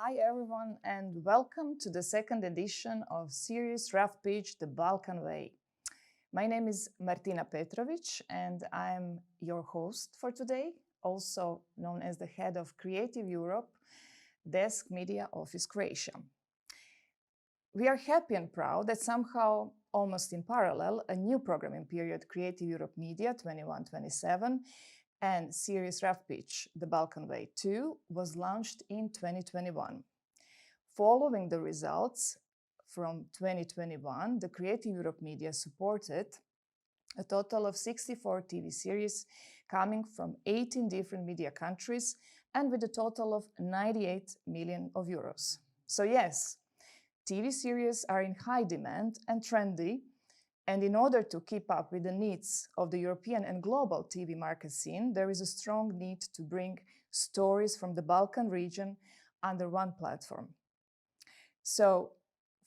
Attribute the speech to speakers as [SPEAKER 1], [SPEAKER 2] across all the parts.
[SPEAKER 1] Hi everyone and welcome to the second edition of series Rough Pitch The Balkan Way. My name is Martina Petrovic and I'm your host for today, also known as the head of Creative Europe, Desk Media Office Croatia. We are happy and proud that somehow, almost in parallel, a new programming period, Creative Europe Media 21-27, and series Rough Pitch, The Balkan Way 2, was launched in 2021. Following the results from 2021, the Creative Europe Media supported a total of 64 TV series coming from 18 different media countries and with a total of 98 million of euros. So yes, TV series are in high demand and trendy, and in order to keep up with the needs of the European and global TV market scene, there is a strong need to bring stories from the Balkan region under one platform. So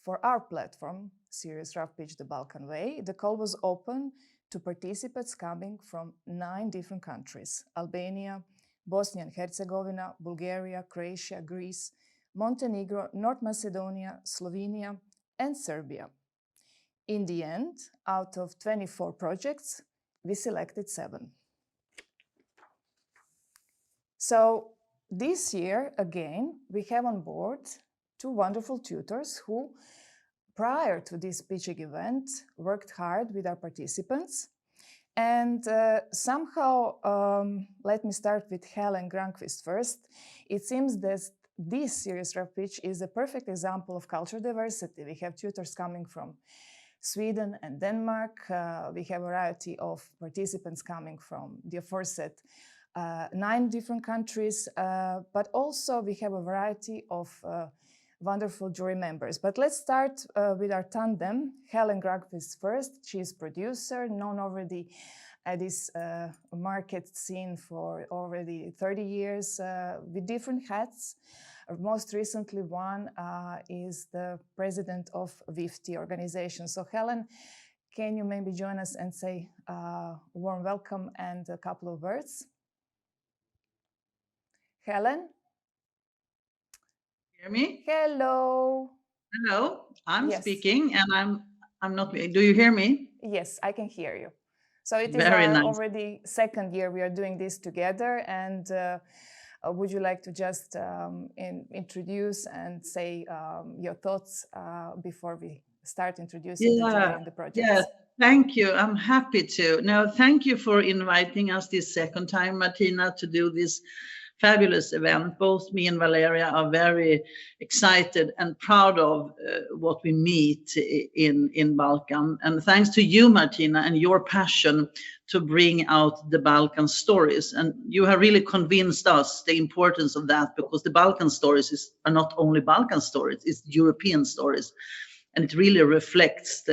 [SPEAKER 1] for our platform, Series Rough Pitch The Balkan Way, the call was open to participants coming from 9 different countries: Albania, Bosnia and Herzegovina, Bulgaria, Croatia, Greece, Montenegro, North Macedonia, Slovenia, and Serbia. In the end, out of 24 projects, we selected 7. So this year, again, we have on board 2 wonderful tutors who, prior to this pitching event, worked hard with our participants. And somehow, let me start with Helen Granqvist first. It seems that this series Rough Pitch is a perfect example of cultural diversity. We have tutors coming from Sweden and Denmark. We have a variety of participants coming from the aforesaid 9 different countries, but also we have a variety of wonderful jury members. But let's start with our tandem. Helen Granqvist first. She is producer, known already at this market scene for already 30 years with different hats. Most recently, one is the president of WIFT organization. So Helen, can you maybe join us and say a warm welcome and a couple of words? Helen?
[SPEAKER 2] Hear me?
[SPEAKER 1] Hello.
[SPEAKER 2] Hello, I'm
[SPEAKER 1] Yes.
[SPEAKER 2] speaking and I'm not, do you hear me?
[SPEAKER 1] Yes, I can hear you. So it is
[SPEAKER 2] Very
[SPEAKER 1] our
[SPEAKER 2] nice.
[SPEAKER 1] already second year we are doing this together, and would you like to just introduce and say your thoughts before we start introducing the jury and the projects?
[SPEAKER 2] Yeah, thank you. I'm happy to. Now, thank you for inviting us this second time, Martina, to do this fabulous event. Both me and Valeria are very excited and proud of what we meet in Balkan. And thanks to you, Martina, and your passion to bring out the Balkan stories. And you have really convinced us the importance of that, because the Balkan stories are not only Balkan stories, it's European stories. And it really reflects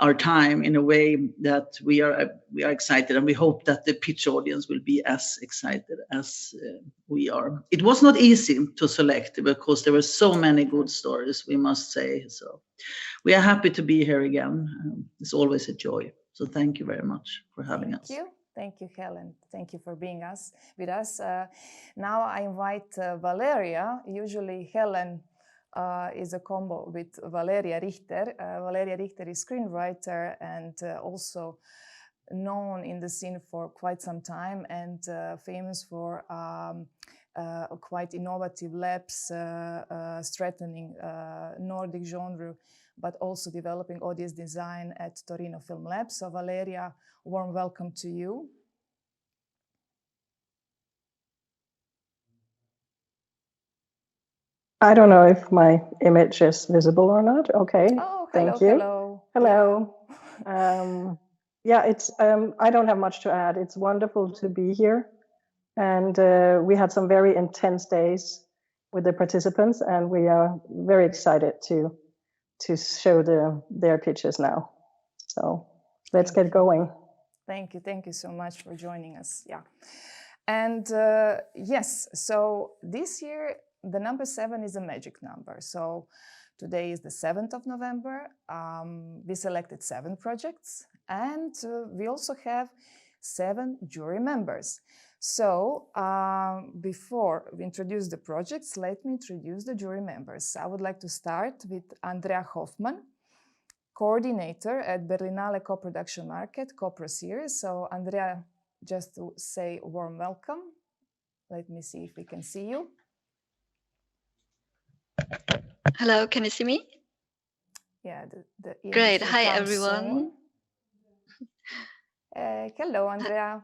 [SPEAKER 2] our time in a way that we are excited, and we hope that the pitch audience will be as excited as we are. It was not easy to select because there were so many good stories, we must say. So we are happy to be here again. It's always a joy. So thank you very much for having us.
[SPEAKER 1] Thank you, Helen. Thank you for being with us. Now I invite Valeria. Usually Helen is a combo with Valeria Richter. Valeria Richter is screenwriter and also known in the scene for quite some time, and famous for quite innovative labs, strengthening Nordic genre, but also developing audience design at Torino Film Lab. So Valeria, warm welcome to you.
[SPEAKER 3] I don't know if my image is visible or not. Okay.
[SPEAKER 1] Oh, hello,
[SPEAKER 3] thank you.
[SPEAKER 1] Hello.
[SPEAKER 3] Yeah, it's. I don't have much to add. It's wonderful to be here, and we had some very intense days with the participants, and we are very excited to show their pitches now. So let's get going.
[SPEAKER 1] Thank you so much for joining us. Yeah, and yes, so this year the number 7 is a magic number. So today is the 7th of November. We selected 7 projects, and we also have 7 jury members. So before we introduce the projects, let me introduce the jury members. I would like to start with Andrea Hoffmann, coordinator at Berlinale Co-Production Market, Co-Pro Series. So Andrea, just to say a warm welcome. Let me see if we can see you.
[SPEAKER 4] Hello, can you see me?
[SPEAKER 1] Yeah, the image
[SPEAKER 4] Great.
[SPEAKER 1] will
[SPEAKER 4] Hi,
[SPEAKER 1] come
[SPEAKER 4] everyone.
[SPEAKER 1] soon. Hello, Andrea.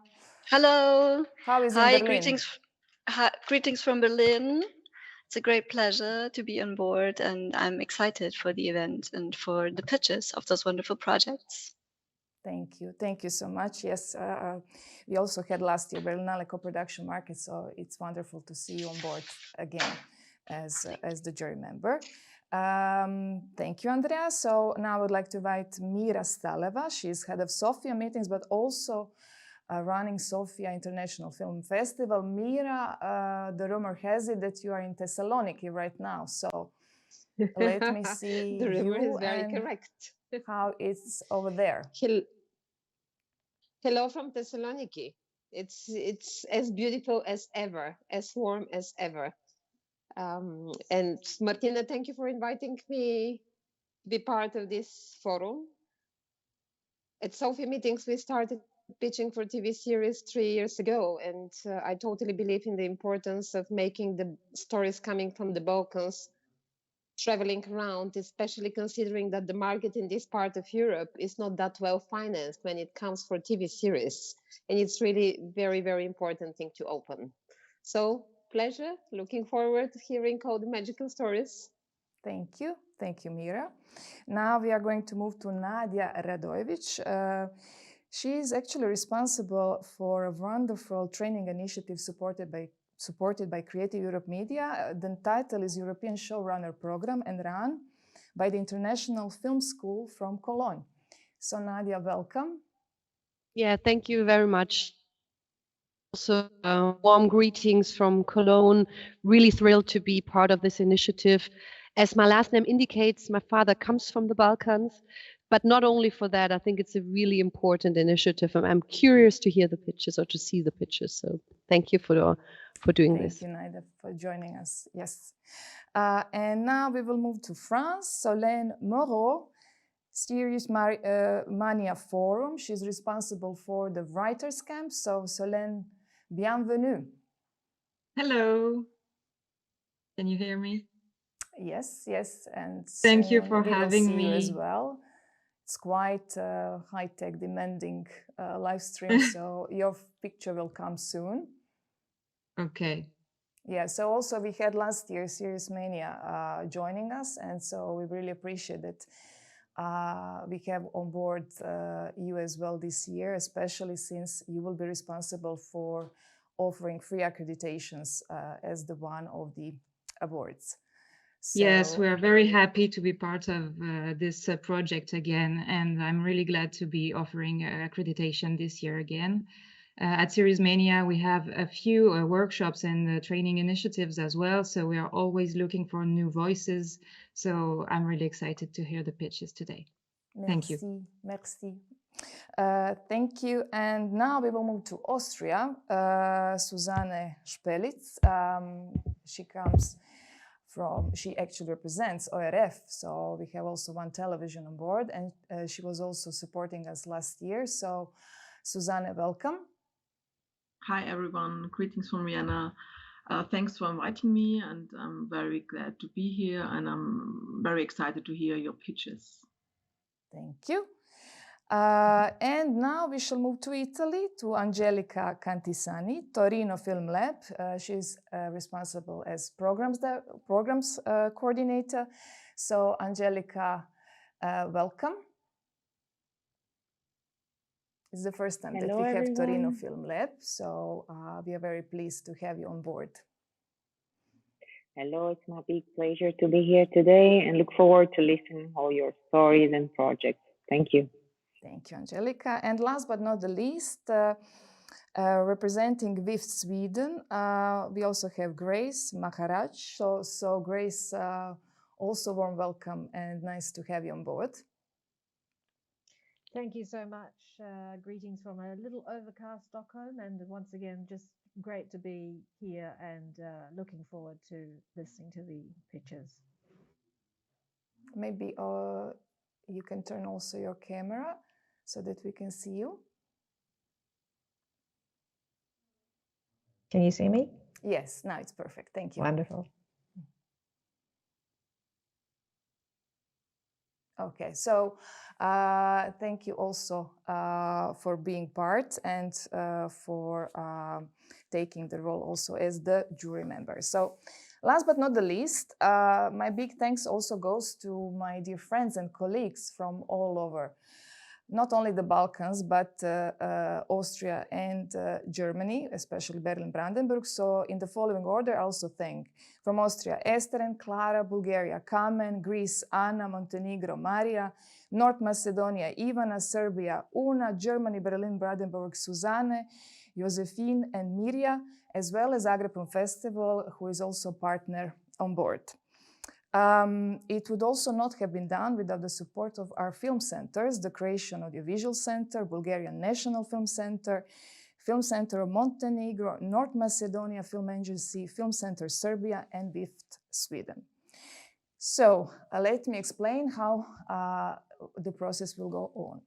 [SPEAKER 4] Hello.
[SPEAKER 1] How is
[SPEAKER 4] Hi,
[SPEAKER 1] in Berlin?
[SPEAKER 4] greetings from Berlin. It's a great pleasure to be on board, and I'm excited for the event and for the pitches of those wonderful projects.
[SPEAKER 1] Thank you. Thank you so much. Yes, we also had last year Berlinale Co-Production Market, so it's wonderful to see you on board again as the jury member. Thank you, Andrea. So now I would like to invite Mira Staleva. She's head of Sofia meetings, but also running Sofia International Film Festival. Mira, the rumor has it that you are in Thessaloniki right now. So let me see
[SPEAKER 5] the rumor
[SPEAKER 1] you
[SPEAKER 5] is very
[SPEAKER 1] and
[SPEAKER 5] correct.
[SPEAKER 1] how it's over there.
[SPEAKER 5] Hello from Thessaloniki. It's as beautiful as ever, as warm as ever. And Martina, thank you for inviting me to be part of this forum. At Sofia meetings, we started pitching for TV series 3 years ago, and I totally believe in the importance of making the stories coming from the Balkans traveling around, especially considering that the market in this part of Europe is not that well financed when it comes for TV series. And it's really very, very important thing to open. So pleasure, looking forward to hearing all the magical stories.
[SPEAKER 1] Thank you. Thank you, Mira. Now we are going to move to Nadia Radojevic. She is actually responsible for a wonderful training initiative supported by Creative Europe Media. The title is European Showrunner Program and run by the International Film School from Cologne. So Nadia, welcome.
[SPEAKER 6] Yeah, thank you very much. Also, warm greetings from Cologne. Really thrilled to be part of this initiative. As my last name indicates, my father comes from the Balkans, but not only for that, I think it's a really important initiative. And I'm curious to hear the pitches or to see the pitches. So thank you for doing this.
[SPEAKER 1] Thank you, Nadia, for joining us. Yes. And now we will move to France. Solène Moreau, Serious Mania Forum. She's responsible for the Writers' Camp. So Solène, bienvenue.
[SPEAKER 7] Hello. Can you hear me?
[SPEAKER 1] Yes, yes. And
[SPEAKER 7] thank you for having
[SPEAKER 1] me.
[SPEAKER 7] me
[SPEAKER 1] As well. It's quite high-tech, demanding live stream. So your picture will come soon.
[SPEAKER 7] Okay.
[SPEAKER 1] Yeah, so also we had last year Serious Mania joining us, and so we really appreciate that we have on board you as well this year, especially since you will be responsible for offering free accreditations as the one of the awards.
[SPEAKER 7] So, yes, we are very happy to be part of this project again, and I'm really glad to be offering accreditation this year again. At Series Mania, we have a few workshops and training initiatives as well, so we are always looking for new voices. So I'm really excited to hear the pitches today.
[SPEAKER 1] Merci,
[SPEAKER 7] thank you.
[SPEAKER 1] Merci. Thank you. And now we will move to Austria. Susanne Spelitz. She actually represents ORF, so we have also one television on board, and she was also supporting us last year. So, Susanne, welcome.
[SPEAKER 8] Hi, everyone. Greetings from Vienna. Thanks for inviting me, and I'm very glad to be here, and I'm very excited to hear your pitches.
[SPEAKER 1] Thank you. And now we shall move to Italy, to Angelica Cantisani, Torino Film Lab. She's responsible as programs coordinator. So, Angelica, welcome. It's the first time that we have Torino Film Lab, so we are very pleased to have you on board.
[SPEAKER 9] Hello, it's my big pleasure to be here today and look forward to listening all your stories and projects. Thank you.
[SPEAKER 1] Thank you, Angelica. And last but not the least, representing VIF Sweden, we also have Grace Maharaj. So Grace, also warm welcome and nice to have you on board.
[SPEAKER 10] Thank you so much. Greetings from a little overcast Stockholm, and once again, just great to be here and looking forward to listening to the pictures.
[SPEAKER 1] Maybe you can turn also your camera so that we can see you.
[SPEAKER 10] Can you see me?
[SPEAKER 1] Yes, now it's perfect. Thank you.
[SPEAKER 10] Wonderful.
[SPEAKER 1] Okay, so thank you also for being part and for taking the role also as the jury member. So last but not the least, my big thanks also goes to my dear friends and colleagues from all over, not only the Balkans, but Austria and Germany, especially Berlin-Brandenburg. So in the following order, I also thank from Austria, Esther and Clara, Bulgaria, Kamen, Greece, Anna, Montenegro, Maria, North Macedonia, Ivana, Serbia, Una, Germany, Berlin-Brandenburg, Suzanne, Josephine and Mirja, as well as Zagreb Film Festival, who is also partner on board. It would also not have been done without the support of our film centers, the Croatian Audiovisual Center, Bulgarian National Film Center of Montenegro, North Macedonia Film Agency, Film Center Serbia, and BIFT Sweden. So let me explain how the process will go on.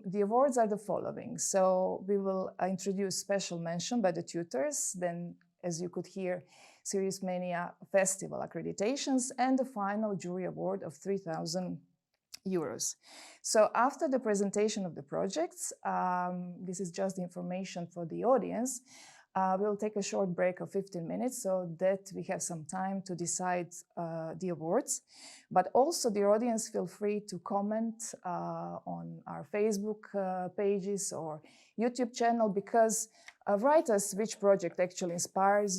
[SPEAKER 1] The awards are the following. So we will introduce special mention by the tutors, then as you could hear, Serious Mania Festival accreditations, and the final jury award of 3,000 euros. So after the presentation of the projects, this is just the information for the audience, we'll take a short break of 15 minutes so that we have some time to decide the awards. But also the audience feel free to comment on our Facebook pages or YouTube channel, because write us which project actually inspired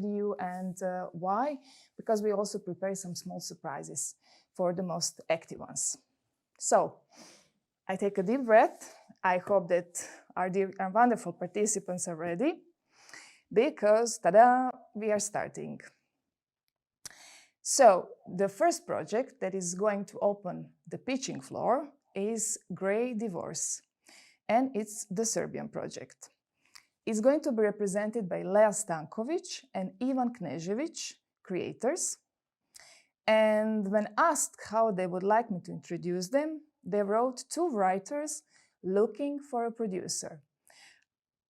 [SPEAKER 1] you, and why, because we also prepare some small surprises for the most active ones. So I take a deep breath. I hope that our wonderful participants are ready, because tada, we are starting. So the first project that is going to open the pitching floor is Grey Divorce, and it's the Serbian project. It's going to be represented by Lea Stankovic and Ivan Knežević, creators. And when asked how they would like me to introduce them, they wrote 2 writers looking for a producer.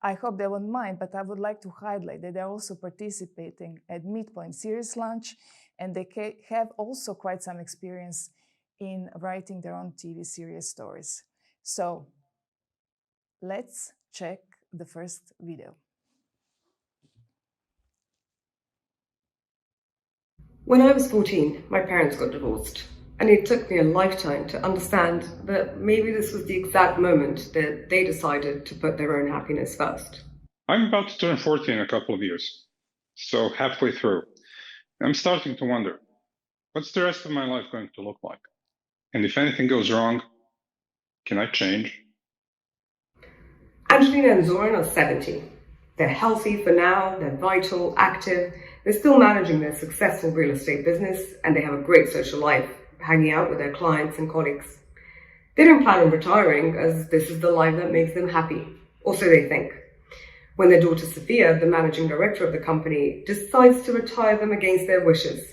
[SPEAKER 1] I hope they won't mind, but I would like to highlight that they're also participating at Midpoint Series Launch, and they have also quite some experience in writing their own TV series stories. So let's check the first video.
[SPEAKER 11] When I was 14, my parents got divorced, and it took me a lifetime to understand that maybe this was the exact moment that they decided to put their own happiness first.
[SPEAKER 12] I'm about to turn 40 in a couple of years, so halfway through. I'm starting to wonder, what's the rest of my life going to look like? And if anything goes wrong, can I change?
[SPEAKER 11] Angelina and Zoran are 70. They're healthy for now, they're vital, active, they're still managing their successful real estate business, and they have a great social life, hanging out with their clients and colleagues. They don't plan on retiring, as this is the life that makes them happy, or so they think. When their daughter Sophia, the managing director of the company, decides to retire them against their wishes.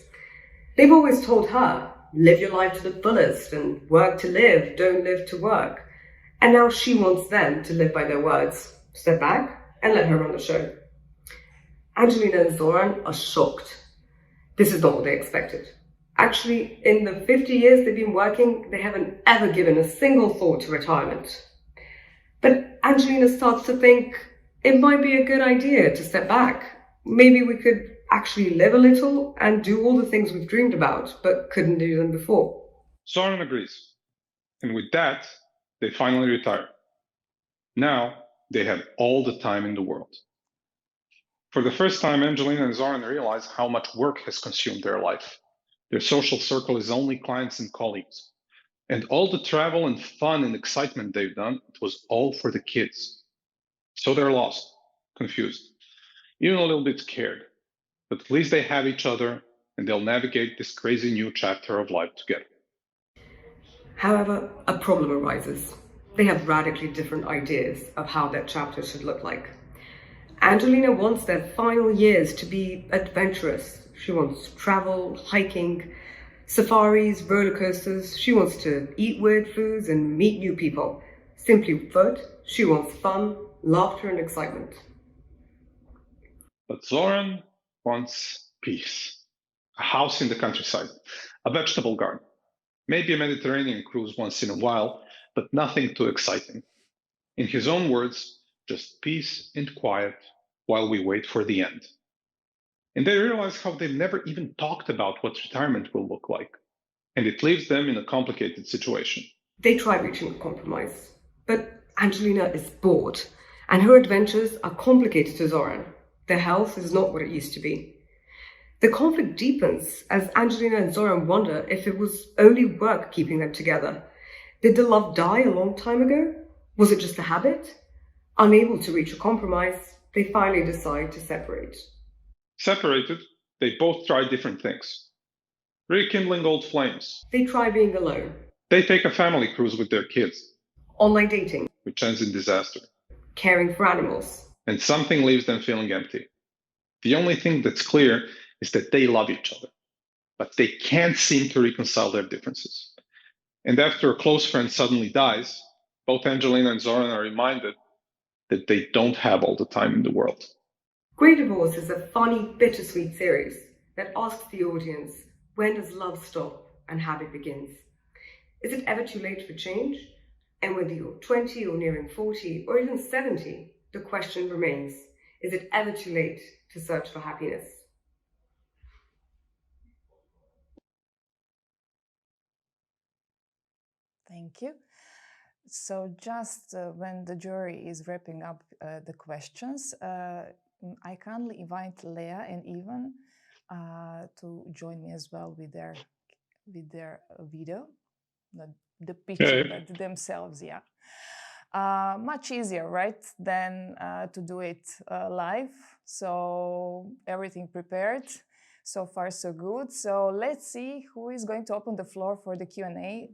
[SPEAKER 11] They've always told her, live your life to the fullest and work to live, don't live to work. And now she wants them to live by their words, step back and let her run the show. Angelina and Zoran are shocked. This is not what they expected. Actually, in the 50 years they've been working, they haven't ever given a single thought to retirement. But Angelina starts to think it might be a good idea to step back. Maybe we could actually live a little and do all the things we've dreamed about, but couldn't do them before.
[SPEAKER 12] Zoran agrees. And with that, they finally retire. Now, they have all the time in the world. For the first time, Angelina and Zoran realize how much work has consumed their life. Their social circle is only clients and colleagues. And all the travel and fun and excitement they've done, it was all for the kids. So they're lost, confused, even a little bit scared. But at least they have each other, and they'll navigate this crazy new chapter of life together.
[SPEAKER 11] However, a problem arises. They have radically different ideas of how their chapter should look like. Angelina wants their final years to be adventurous. She wants travel, hiking, safaris, roller coasters. She wants to eat weird foods and meet new people. Simply put, she wants fun, laughter, and excitement.
[SPEAKER 12] But Zoran wants peace. A house in the countryside, a vegetable garden, maybe a Mediterranean cruise once in a while, but nothing too exciting. In his own words, just peace and quiet while we wait for the end. And they realize how they've never even talked about what retirement will look like. And it leaves them in a complicated situation.
[SPEAKER 11] They try reaching a compromise, but Angelina is bored, and her adventures are complicated to Zoran. Their health is not what it used to be. The conflict deepens as Angelina and Zoran wonder if it was only work keeping them together. Did the love die a long time ago? Was it just a habit? Unable to reach a compromise, they finally decide to separate.
[SPEAKER 12] Separated, they both try different things. Rekindling old flames.
[SPEAKER 11] They try being alone.
[SPEAKER 12] They take a family cruise with their kids.
[SPEAKER 11] Online dating.
[SPEAKER 12] Which ends in disaster.
[SPEAKER 11] Caring for animals.
[SPEAKER 12] And something leaves them feeling empty. The only thing that's clear is that they love each other, but they can't seem to reconcile their differences. And after a close friend suddenly dies, both Angelina and Zoran are reminded that they don't have all the time in the world.
[SPEAKER 11] Grey Divorce is a funny, bittersweet series that asks the audience, when does love stop and habit begins? Is it ever too late for change? And whether you're 20 or nearing 40 or even 70, the question remains, is it ever too late to search for happiness?
[SPEAKER 1] Thank you. So just when the jury is wrapping up the questions, I kindly invite Leah and Ivan to join me as well with their video, not the picture, but themselves, yeah. Much easier, right, than to do it live. So everything prepared. So far, so good. So let's see who is going to open the floor for the Q&A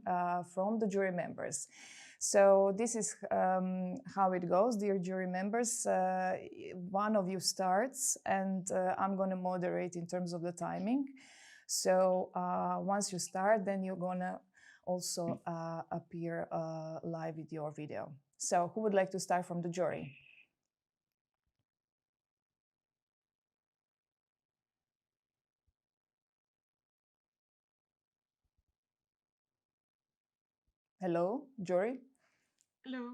[SPEAKER 1] from the jury members. So this is how it goes, dear jury members. One of you starts, and I'm going to moderate in terms of the timing. So once you start, then you're going to also appear live with your video. So who would like to start from the jury? Hello, jury.
[SPEAKER 7] Hello.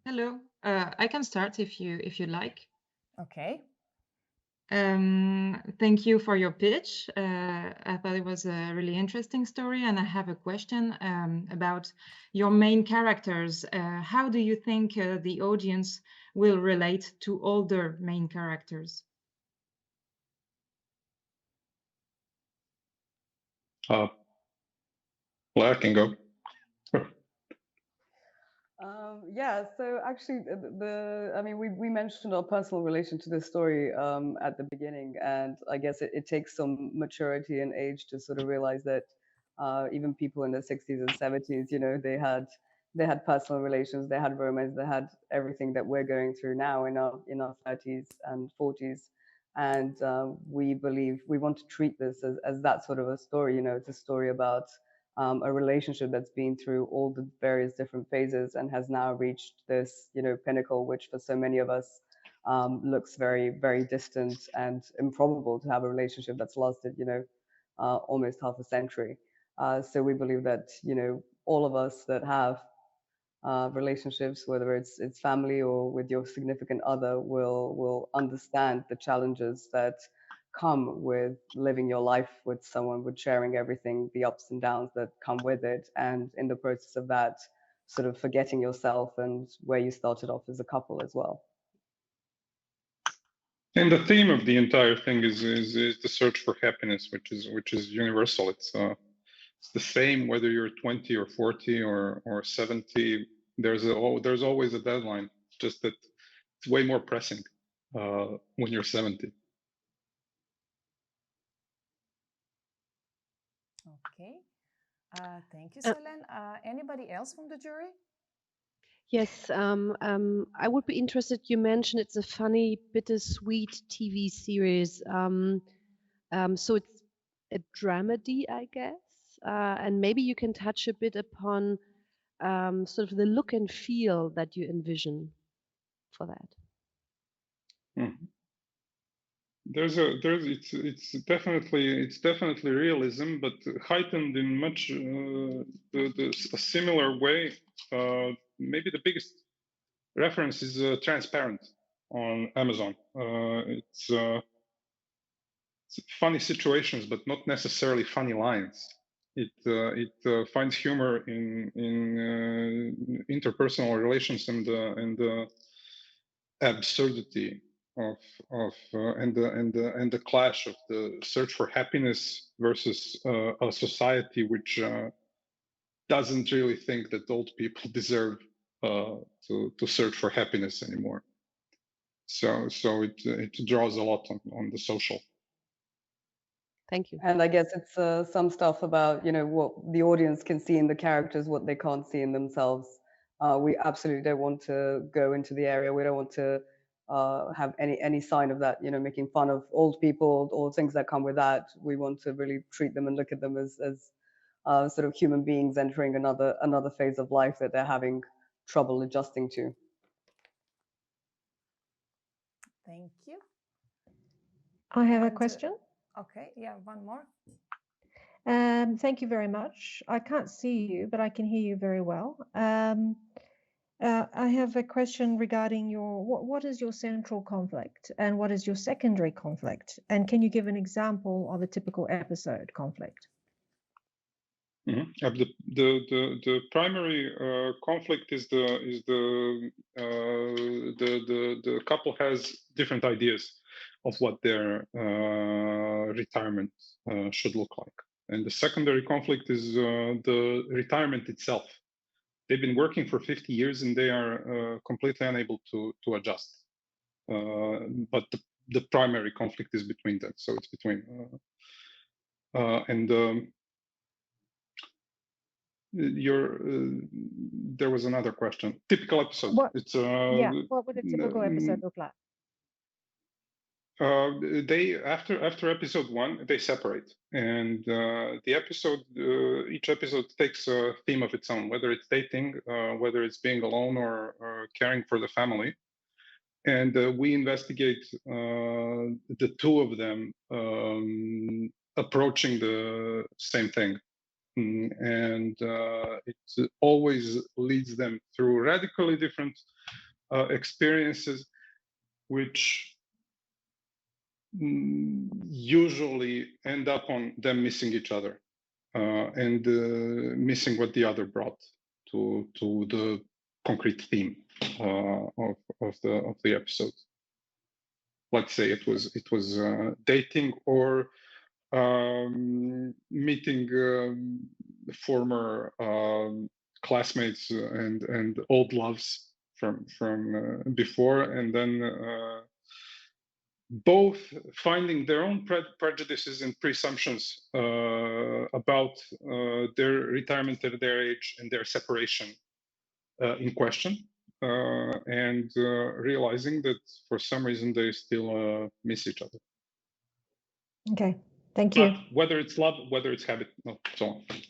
[SPEAKER 7] Hello. I can start if you like.
[SPEAKER 1] Okay.
[SPEAKER 7] Thank you for your pitch. I thought it was a really interesting story, and I have a question about your main characters. How do you think the audience will relate to older main characters?
[SPEAKER 12] Blair can go.
[SPEAKER 13] Yeah, so actually, I mean, we mentioned our personal relation to this story at the beginning, and I guess it takes some maturity and age to sort of realize that even people in their 60s and 70s, you know, they had personal relations, they had romance, they had everything that we're going through now in our 30s and 40s, and we believe we want to treat this as that sort of a story. You know, it's a story about a relationship that's been through all the various different phases and has now reached this, you know, pinnacle, which for so many of us looks very, very distant and improbable to have a relationship that's lasted, you know, almost half a century. So we believe that, you know, all of us that have relationships, whether it's family or with your significant other, will understand the challenges that come with living your life with someone, with sharing everything, the ups and downs that come with it, and in the process of that, sort of forgetting yourself and where you started off as a couple as well.
[SPEAKER 12] And the theme of the entire thing is the search for happiness, which is universal. It's the same whether you're 20 or 40 or 70. There's always a deadline. Just that it's way more pressing when you're 70.
[SPEAKER 1] Okay. Thank you,
[SPEAKER 6] Uh,
[SPEAKER 1] Selen. Anybody else from the jury?
[SPEAKER 6] Yes, I would be interested. You mentioned it's a funny, bittersweet TV series. So it's a dramedy, I guess. And maybe you can touch a bit upon sort of the look and feel that you envision for that.
[SPEAKER 12] Mhm. It's definitely realism, but heightened in much a similar way. Maybe the biggest reference is Transparent on Amazon. It's funny situations, but not necessarily funny lines. It finds humor in interpersonal relations and the absurdity and the clash of the search for happiness versus a society which doesn't really think that old people deserve to search for happiness anymore. So it draws a lot on the social.
[SPEAKER 6] Thank you.
[SPEAKER 13] And I guess it's some stuff about, what the audience can see in the characters, what they can't see in themselves. We absolutely don't want to go into the area. We don't want to have any sign of that, making fun of old people or things that come with that. We want to really treat them and look at them as sort of human beings entering another phase of life that they're having trouble adjusting to.
[SPEAKER 1] Thank you.
[SPEAKER 10] I have a
[SPEAKER 1] And,
[SPEAKER 10] question.
[SPEAKER 1] Okay, yeah, one more.
[SPEAKER 10] Thank you very much. I can't see you, but I can hear you very well. I have a question regarding what is your central conflict and what is your secondary conflict? And can you give an example of a typical episode conflict?
[SPEAKER 12] Mm-hmm. The primary conflict is the couple has different ideas of what their retirement should look like, and the secondary conflict is the retirement itself. They've been working for 50 years and they are completely unable to adjust. But the primary conflict is between them, so it's between and. There was another question. Typical episode. It's
[SPEAKER 10] what would a typical episode look like?
[SPEAKER 12] They after episode 1 they separate, and the episode each episode takes a theme of its own, whether it's dating, whether it's being alone or caring for the family, and we investigate the two of them approaching the same thing. And it always leads them through radically different experiences, which usually end up on them missing each other and missing what the other brought to the concrete theme of the episode. Let's say it was dating or meeting former classmates and old loves from before, and then both finding their own prejudices and presumptions about their retirement at their age and their separation in question, and realizing that for some reason they still miss each other.
[SPEAKER 10] Okay, thank you.
[SPEAKER 12] But whether it's love, whether it's habit, no, so on.
[SPEAKER 1] Thank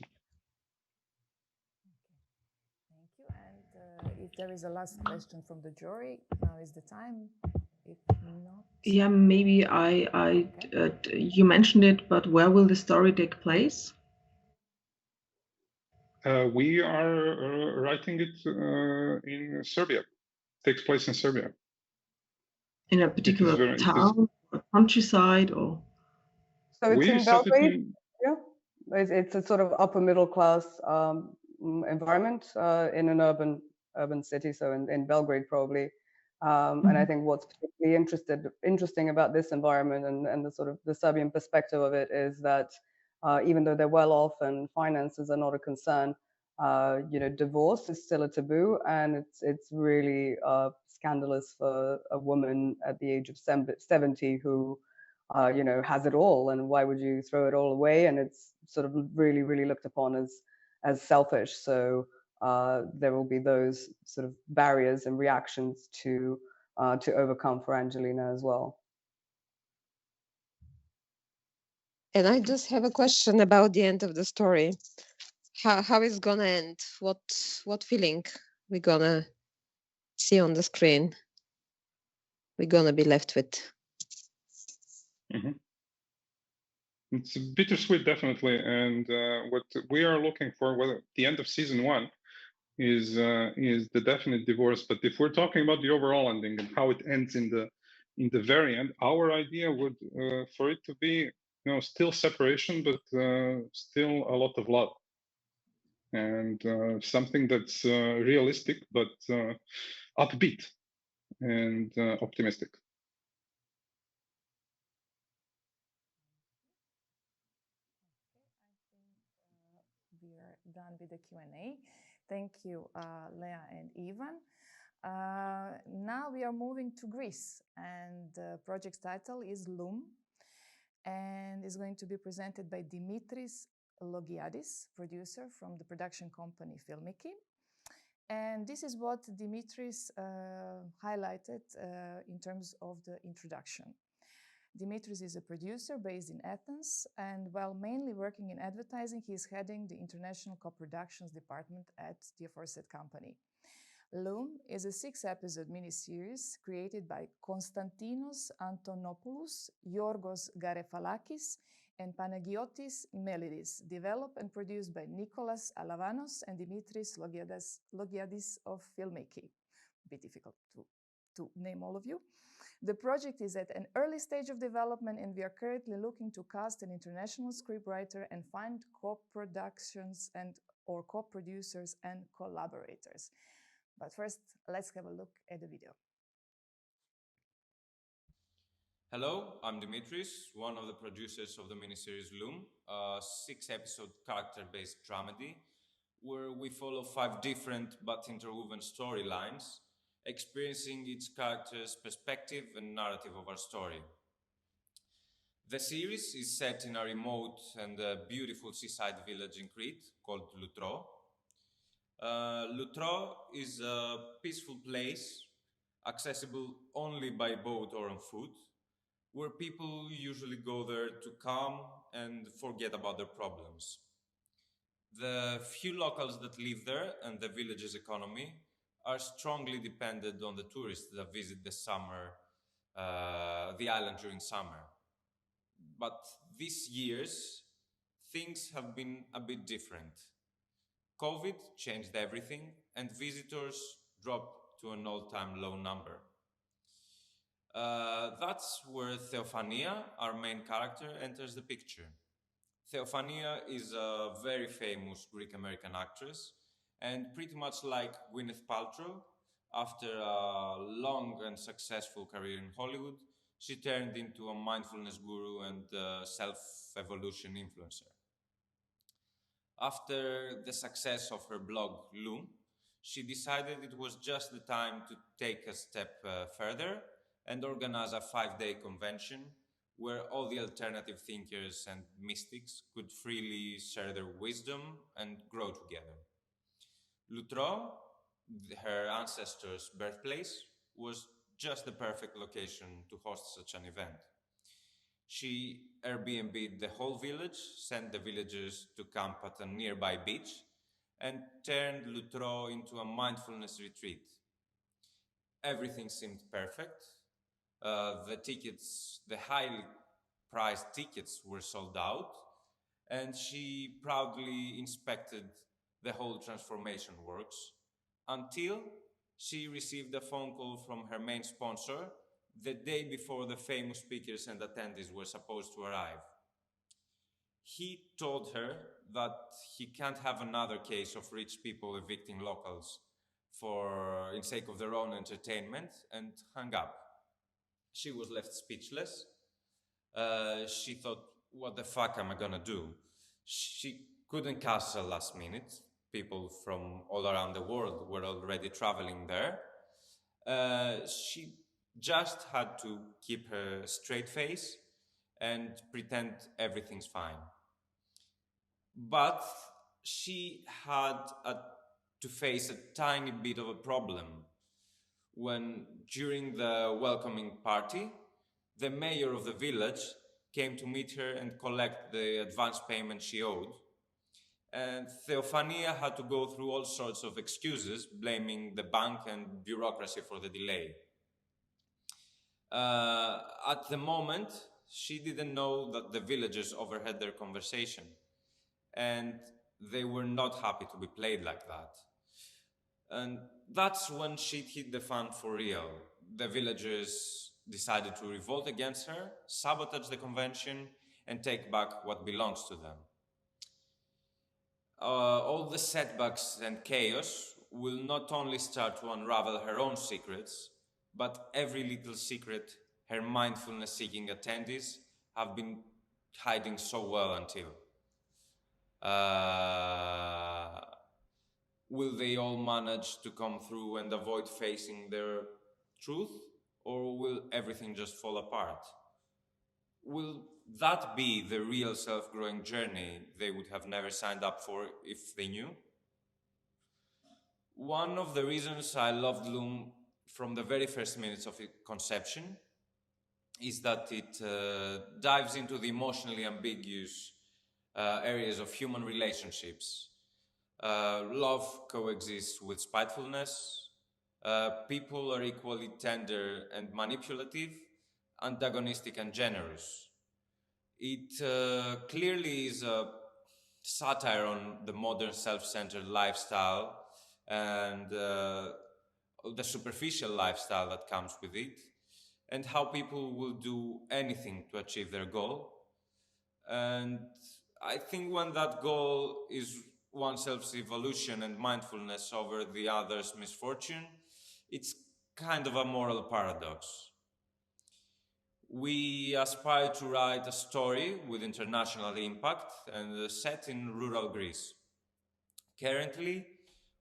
[SPEAKER 1] you. And if there is a last question from the jury, now is the time. If not,
[SPEAKER 8] Yeah, maybe you mentioned it, but where will the story take place?
[SPEAKER 12] We are writing it in Serbia. It takes place in Serbia.
[SPEAKER 8] In a particular town, or countryside, or?
[SPEAKER 13] So it's in
[SPEAKER 12] set it
[SPEAKER 13] Belgrade.
[SPEAKER 12] in.
[SPEAKER 13] Yeah, it's a sort of upper middle class environment in an urban city. So in Belgrade probably. And I think what's particularly interesting about this environment and the sort of the Serbian perspective of it is that even though they're well off and finances are not a concern, divorce is still a taboo, and it's really scandalous for a woman at the age of 70 who has it all, and why would you throw it all away? And it's sort of really looked upon as as selfish. So there will be those sort of barriers and reactions to overcome for Angelina as well.
[SPEAKER 5] And I just have a question about the end of the story. How is gonna end? What feeling we gonna see on the screen? We're gonna be left with.
[SPEAKER 12] Mm-hmm. It's bittersweet, definitely, and what we are looking for, well, the end of season 1 is the definite divorce. But if we're talking about the overall ending and how it ends in the very end, our idea would for it to be, still separation, but still a lot of love, and something that's realistic but upbeat and optimistic.
[SPEAKER 1] We are done with the Q&A. Thank you, Leah and Ivan. Now we are moving to Greece, and the project's title is Loom, and is going to be presented by Dimitris Logiadis, producer from the production company Filmiki. And this is what Dimitris highlighted in terms of the introduction. Dimitris is a producer based in Athens, and while mainly working in advertising, he is heading the international co-productions department at the aforesaid company. Loom is a 6-episode miniseries created by Konstantinos Antonopoulos, Yorgos Garefalakis, and Panagiotis Melidis, developed and produced by Nicholas Alavanos and Dimitris Logiadis of Filmiki. A bit difficult to name all of you. The project is at an early stage of development, and we are currently looking to cast an international scriptwriter and find co-productions or co-producers and collaborators. But first, let's have a look at the video.
[SPEAKER 14] Hello, I'm Dimitris, one of the producers of the miniseries Loom, a 6-episode character-based dramedy where we follow 5 different but interwoven storylines, experiencing each character's perspective and narrative of our story. The series is set in a remote and beautiful seaside village in Crete called Lutro. Lutro is a peaceful place, accessible only by boat or on foot, where people usually go there to calm and forget about their problems. The few locals that live there and the village's economy are strongly dependent on the tourists that visit the island during summer. But these years, things have been a bit different. COVID changed everything, and visitors dropped to an all-time low number. That's where Theophania, our main character, enters the picture. Theophania is a very famous Greek-American actress, and pretty much like Gwyneth Paltrow, after a long and successful career in Hollywood, she turned into a mindfulness guru and self-evolution influencer. After the success of her blog Loom, she decided it was just the time to take a step further and organize a 5-day convention where all the alternative thinkers and mystics could freely share their wisdom and grow together. Lutro, her ancestors' birthplace, was just the perfect location to host such an event. She Airbnb'd the whole village, sent the villagers to camp at a nearby beach, and turned Lutro into a mindfulness retreat. Everything seemed perfect. The highly priced tickets were sold out, and she proudly inspected the whole transformation works until she received a phone call from her main sponsor the day before the famous speakers and attendees were supposed to arrive. He told her that he can't have another case of rich people evicting locals in sake of their own entertainment, and hung up. She was left speechless. She thought, what the fuck am I gonna do? She couldn't cancel last minute. People from all around the world were already traveling there. She just had to keep her straight face and pretend everything's fine. But she had to face a tiny bit of a problem when, during the welcoming party, the mayor of the village came to meet her and collect the advance payment she owed. And Theophania had to go through all sorts of excuses, blaming the bank and bureaucracy for the delay. At the moment, she didn't know that the villagers overheard their conversation, and they were not happy to be played like that. And that's when shit hit the fan for real. The villagers decided to revolt against her, sabotage the convention, and take back what belongs to them. All the setbacks and chaos will not only start to unravel her own secrets, but every little secret her mindfulness-seeking attendees have been hiding so well until. Will they all manage to come through and avoid facing their truth, or will everything just fall apart? Will that be the real self-growing journey they would have never signed up for if they knew? One of the reasons I loved Loom from the very first minutes of its conception is that it dives into the emotionally ambiguous areas of human relationships. Love coexists with spitefulness. People are equally tender and manipulative, antagonistic and generous. It clearly is a satire on the modern self-centered lifestyle and the superficial lifestyle that comes with it, and how people will do anything to achieve their goal. And I think when that goal is oneself's evolution and mindfulness over the other's misfortune, it's kind of a moral paradox. We aspire to write a story with international impact and set in rural Greece. Currently,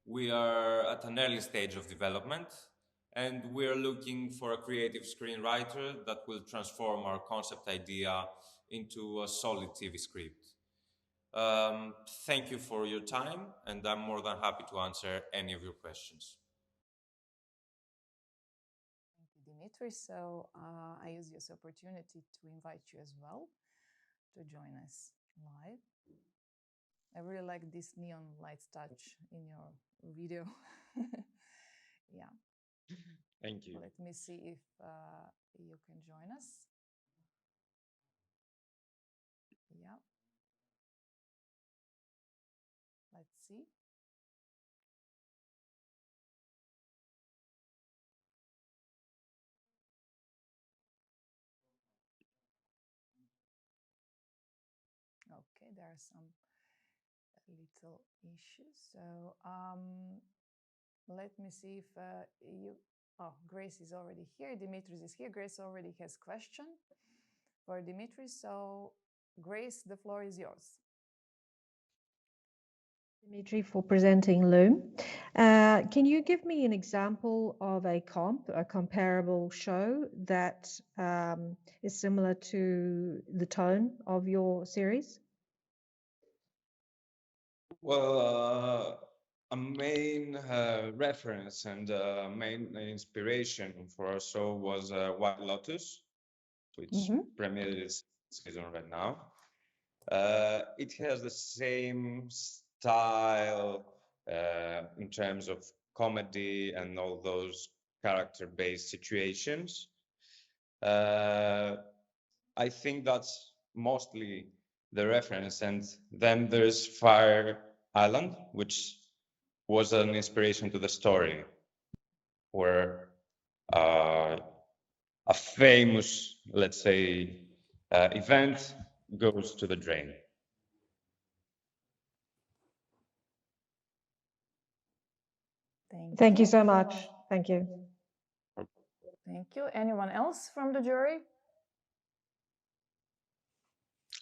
[SPEAKER 14] we are at an early stage of development, and we're looking for a creative screenwriter that will transform our concept idea into a solid TV script. Thank you for your time, and I'm more than happy to answer any of your questions.
[SPEAKER 1] Thank you, Dimitri. So I use this opportunity to invite you as well to join us live. I really like this neon lights touch in your video. Yeah.
[SPEAKER 15] Thank you.
[SPEAKER 1] Let me see if you can join us. Yeah. Let's see. Okay, there are some little issues. So let me see if you. Oh, Grace is already here. Dimitris is here. Grace already has question for Dimitris. So, Grace, the floor is yours.
[SPEAKER 10] Dimitri, for presenting Loom. Can you give me an example of a comparable show that is similar to the tone of your series?
[SPEAKER 15] Well, a main reference and main inspiration for our show was White Lotus, which premiered this season right now. It has the same style in terms of comedy and all those character-based situations. I think that's mostly the reference. And then there's Fire Island, which was an inspiration to the story, where a famous, let's say, event goes to the drain.
[SPEAKER 10] Thank you so much. Thank you.
[SPEAKER 1] Thank you. Anyone else from the jury?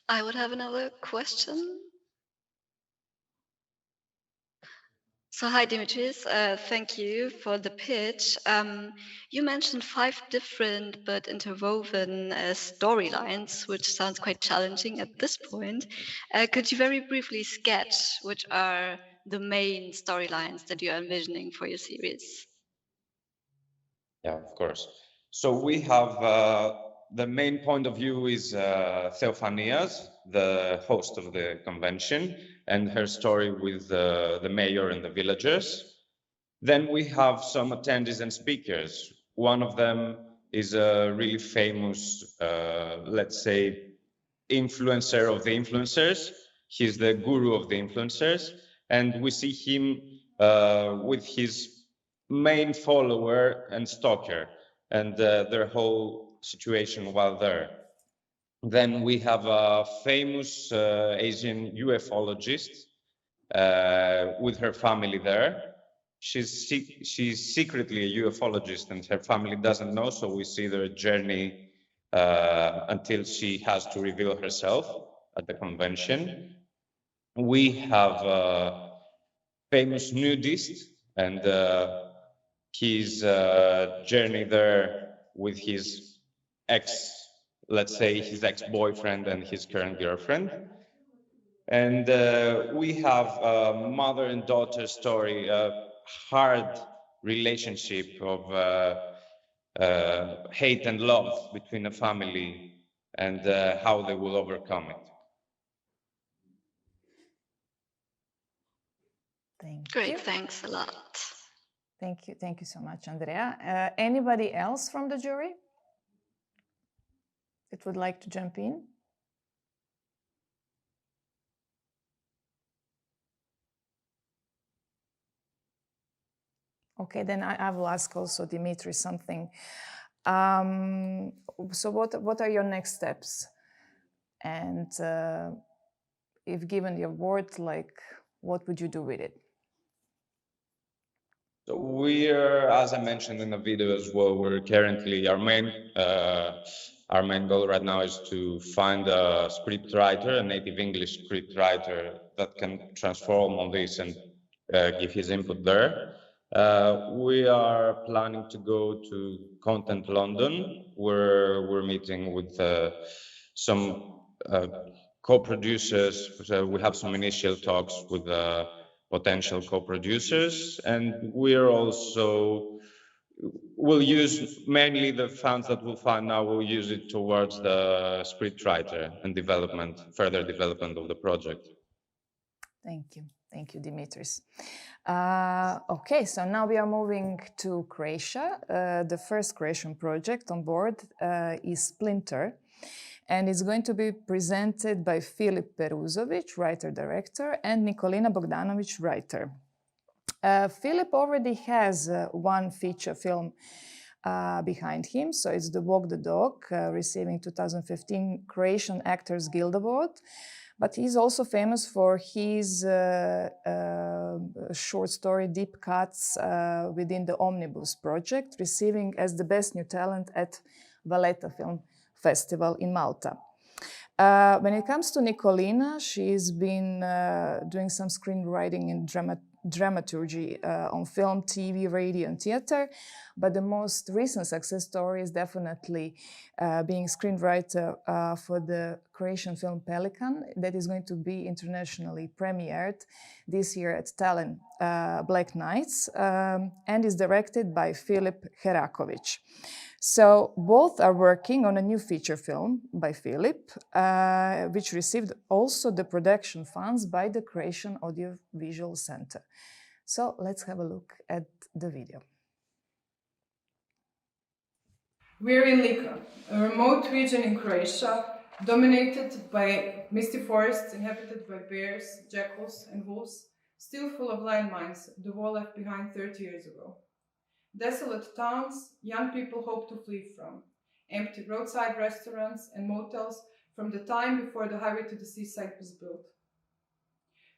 [SPEAKER 4] I would have another question. So hi, Dimitris. Thank you for the pitch. You mentioned 5 different but interwoven storylines, which sounds quite challenging at this point. Could you very briefly sketch which are the main storylines that you're envisioning for your series?
[SPEAKER 15] Yeah, of course. So we have the main point of view is Theophanias, the host of the convention, and her story with the mayor and the villagers. Then we have some attendees and speakers. One of them is a really famous, let's say, influencer of the influencers. He's the guru of the influencers. And we see him with his main follower and stalker and their whole situation while there. Then we have a famous Asian ufologist with her family there. She's secretly a ufologist and her family doesn't know, so we see their journey until she has to reveal herself at the convention. We have a famous nudist and his journey there with his let's say his ex-boyfriend and his current girlfriend. And we have a mother and daughter story, a hard relationship of hate and love between a family and how they will overcome it.
[SPEAKER 4] Great, thanks a lot.
[SPEAKER 1] Thank you so much, Andrea. Anybody else from the jury that would like to jump in? Okay, then I will ask also Dimitri something. So what are your next steps? And if given the award, like, what would you do with it?
[SPEAKER 15] So we are, as I mentioned in the video as well, we're currently, our main goal right now is to find a script writer, a native English script writer that can transform on this and give his input there. We are planning to go to Content London, where we're meeting with some co-producers. So we have some initial talks with potential co-producers, and we'll use mainly the funds that we'll find now, we'll use it towards the script writer and further development of the project.
[SPEAKER 1] Thank you, Dimitris. Okay, so now we are moving to Croatia. The first Croatian project on board is Splinter, and it's going to be presented by Filip Peruzovic, writer-director, and Nikolina Bogdanovic, writer. Filip already has one feature film behind him, so it's The Walk the Dog, receiving 2015 Croatian Actors Guild Award. But he's also famous for his short story Deep Cuts within the Omnibus project, receiving as the best new talent at Valletta Film Festival in Malta. When it comes to Nikolina, she's been doing some screenwriting and dramaturgy on film, TV, radio, and theater. But the most recent success story is definitely being screenwriter for the Croatian film Pelican that is going to be internationally premiered this year at Tallinn Black Nights and is directed by Filip Herakovic. So both are working on a new feature film by Filip, which received also the production funds by the Croatian Audiovisual Center. So let's have a look at the video.
[SPEAKER 16] We're in Lika, a remote region in Croatia, dominated by misty forests inhabited by bears, jackals, and wolves, still full of landmines the war left behind 30 years ago. Desolate towns young people hope to flee from, empty roadside restaurants and motels from the time before the highway to the seaside was built.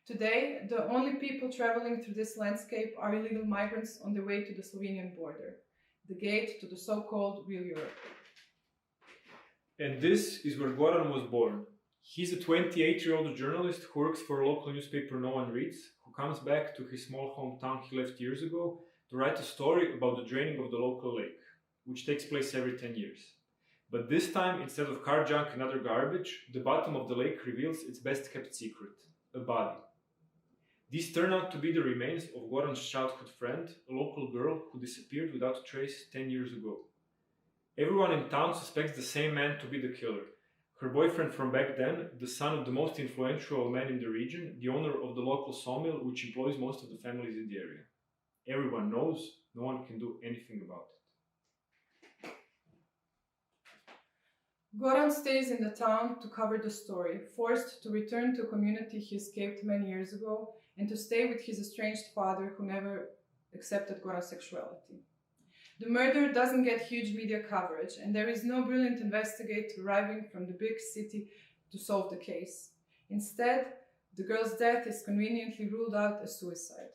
[SPEAKER 16] Today, the only people traveling through this landscape are illegal migrants on their way to the Slovenian border, the gate to the so-called real Europe.
[SPEAKER 17] And this is where Goran was born, He's a 28-year-old journalist who works for a local newspaper no one reads, who comes back to his small hometown he left years ago to write a story about the draining of the local lake, which takes place every 10 years. But this time, instead of car junk and other garbage, the bottom of the lake reveals its best kept secret, a body. These turn out to be the remains of Goran's childhood friend, a local girl who disappeared without a trace 10 years ago. Everyone in town suspects the same man to be the killer. Her boyfriend from back then, the son of the most influential man in the region, the owner of the local sawmill which employs most of the families in the area. Everyone knows, no one can do anything about it.
[SPEAKER 16] Goran stays in the town to cover the story, forced to return to a community he escaped many years ago and to stay with his estranged father who never accepted Goran's sexuality. The murder doesn't get huge media coverage, and there is no brilliant investigator arriving from the big city to solve the case. Instead, the girl's death is conveniently ruled out as suicide.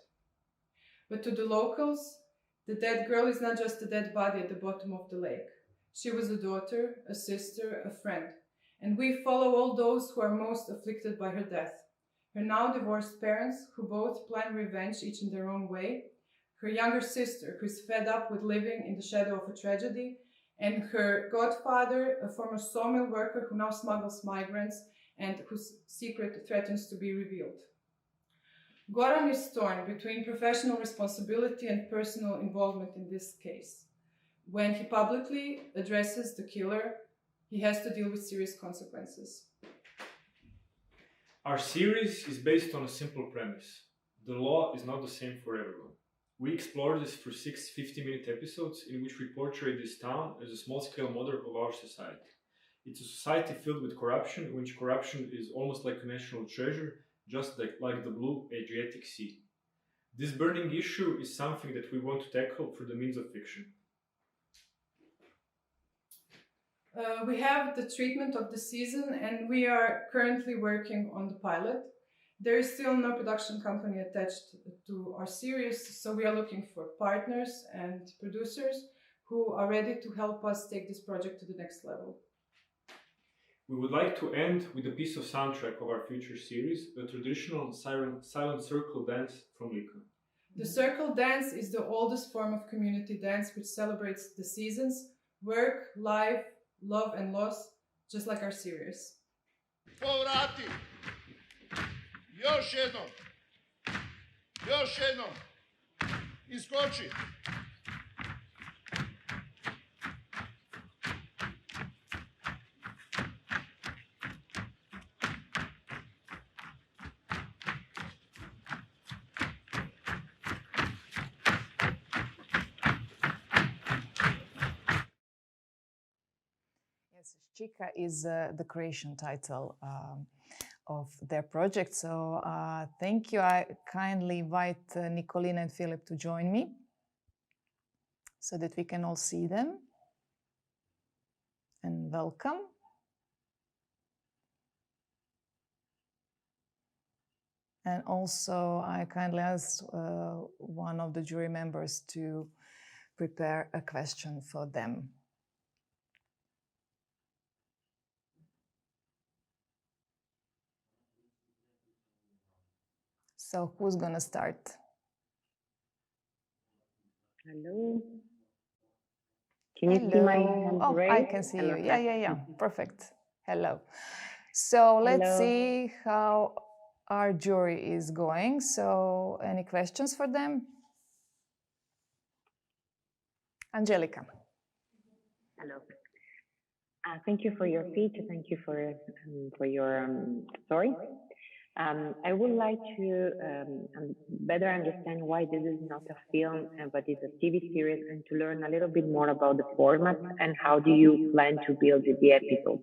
[SPEAKER 16] But to the locals, the dead girl is not just a dead body at the bottom of the lake. She was a daughter, a sister, a friend, and we follow all those who are most afflicted by her death. Her now divorced parents, who both plan revenge each in their own way, her younger sister, who is fed up with living in the shadow of a tragedy, and her godfather, a former sawmill worker who now smuggles migrants and whose secret threatens to be revealed. Goran is torn between professional responsibility and personal involvement in this case. When he publicly addresses the killer, he has to deal with serious consequences.
[SPEAKER 17] Our series is based on a simple premise. The law is not the same for everyone. We explore this through 6 50-minute episodes in which we portray this town as a small-scale model of our society. It's a society filled with corruption, in which corruption is almost like a national treasure, just like the blue Adriatic Sea. This burning issue is something that we want to tackle through the means of fiction.
[SPEAKER 16] We have the treatment of the season, and we are currently working on the pilot. There is still no production company attached to our series, so we are looking for partners and producers who are ready to help us take this project to the next level.
[SPEAKER 17] We would like to end with a piece of soundtrack of our future series, a traditional silent circle dance from Lika.
[SPEAKER 16] The circle dance is the oldest form of community dance which celebrates the seasons, work, life, love and loss, just like our series.
[SPEAKER 18] Povrati! Još jednom! Još jednom! Iskoči!
[SPEAKER 1] Chica is the creation title of their project. So thank you. I kindly invite Nicolina and Philip to join me so that we can all see them. And welcome. And also I kindly ask one of the jury members to prepare a question for them. So who's gonna start?
[SPEAKER 9] Hello. Can you see my hand raised?
[SPEAKER 1] I can see you.
[SPEAKER 9] Okay.
[SPEAKER 1] Yeah. Perfect. Hello. So let's
[SPEAKER 9] Hello.
[SPEAKER 1] see how our jury is going. So any questions for them? Angelica.
[SPEAKER 9] Hello. Thank you for your speech. Thank you for your story. I would like to better understand why this is not a film, but it's a TV series, and to learn a little bit more about the format and how do you plan to build the episode.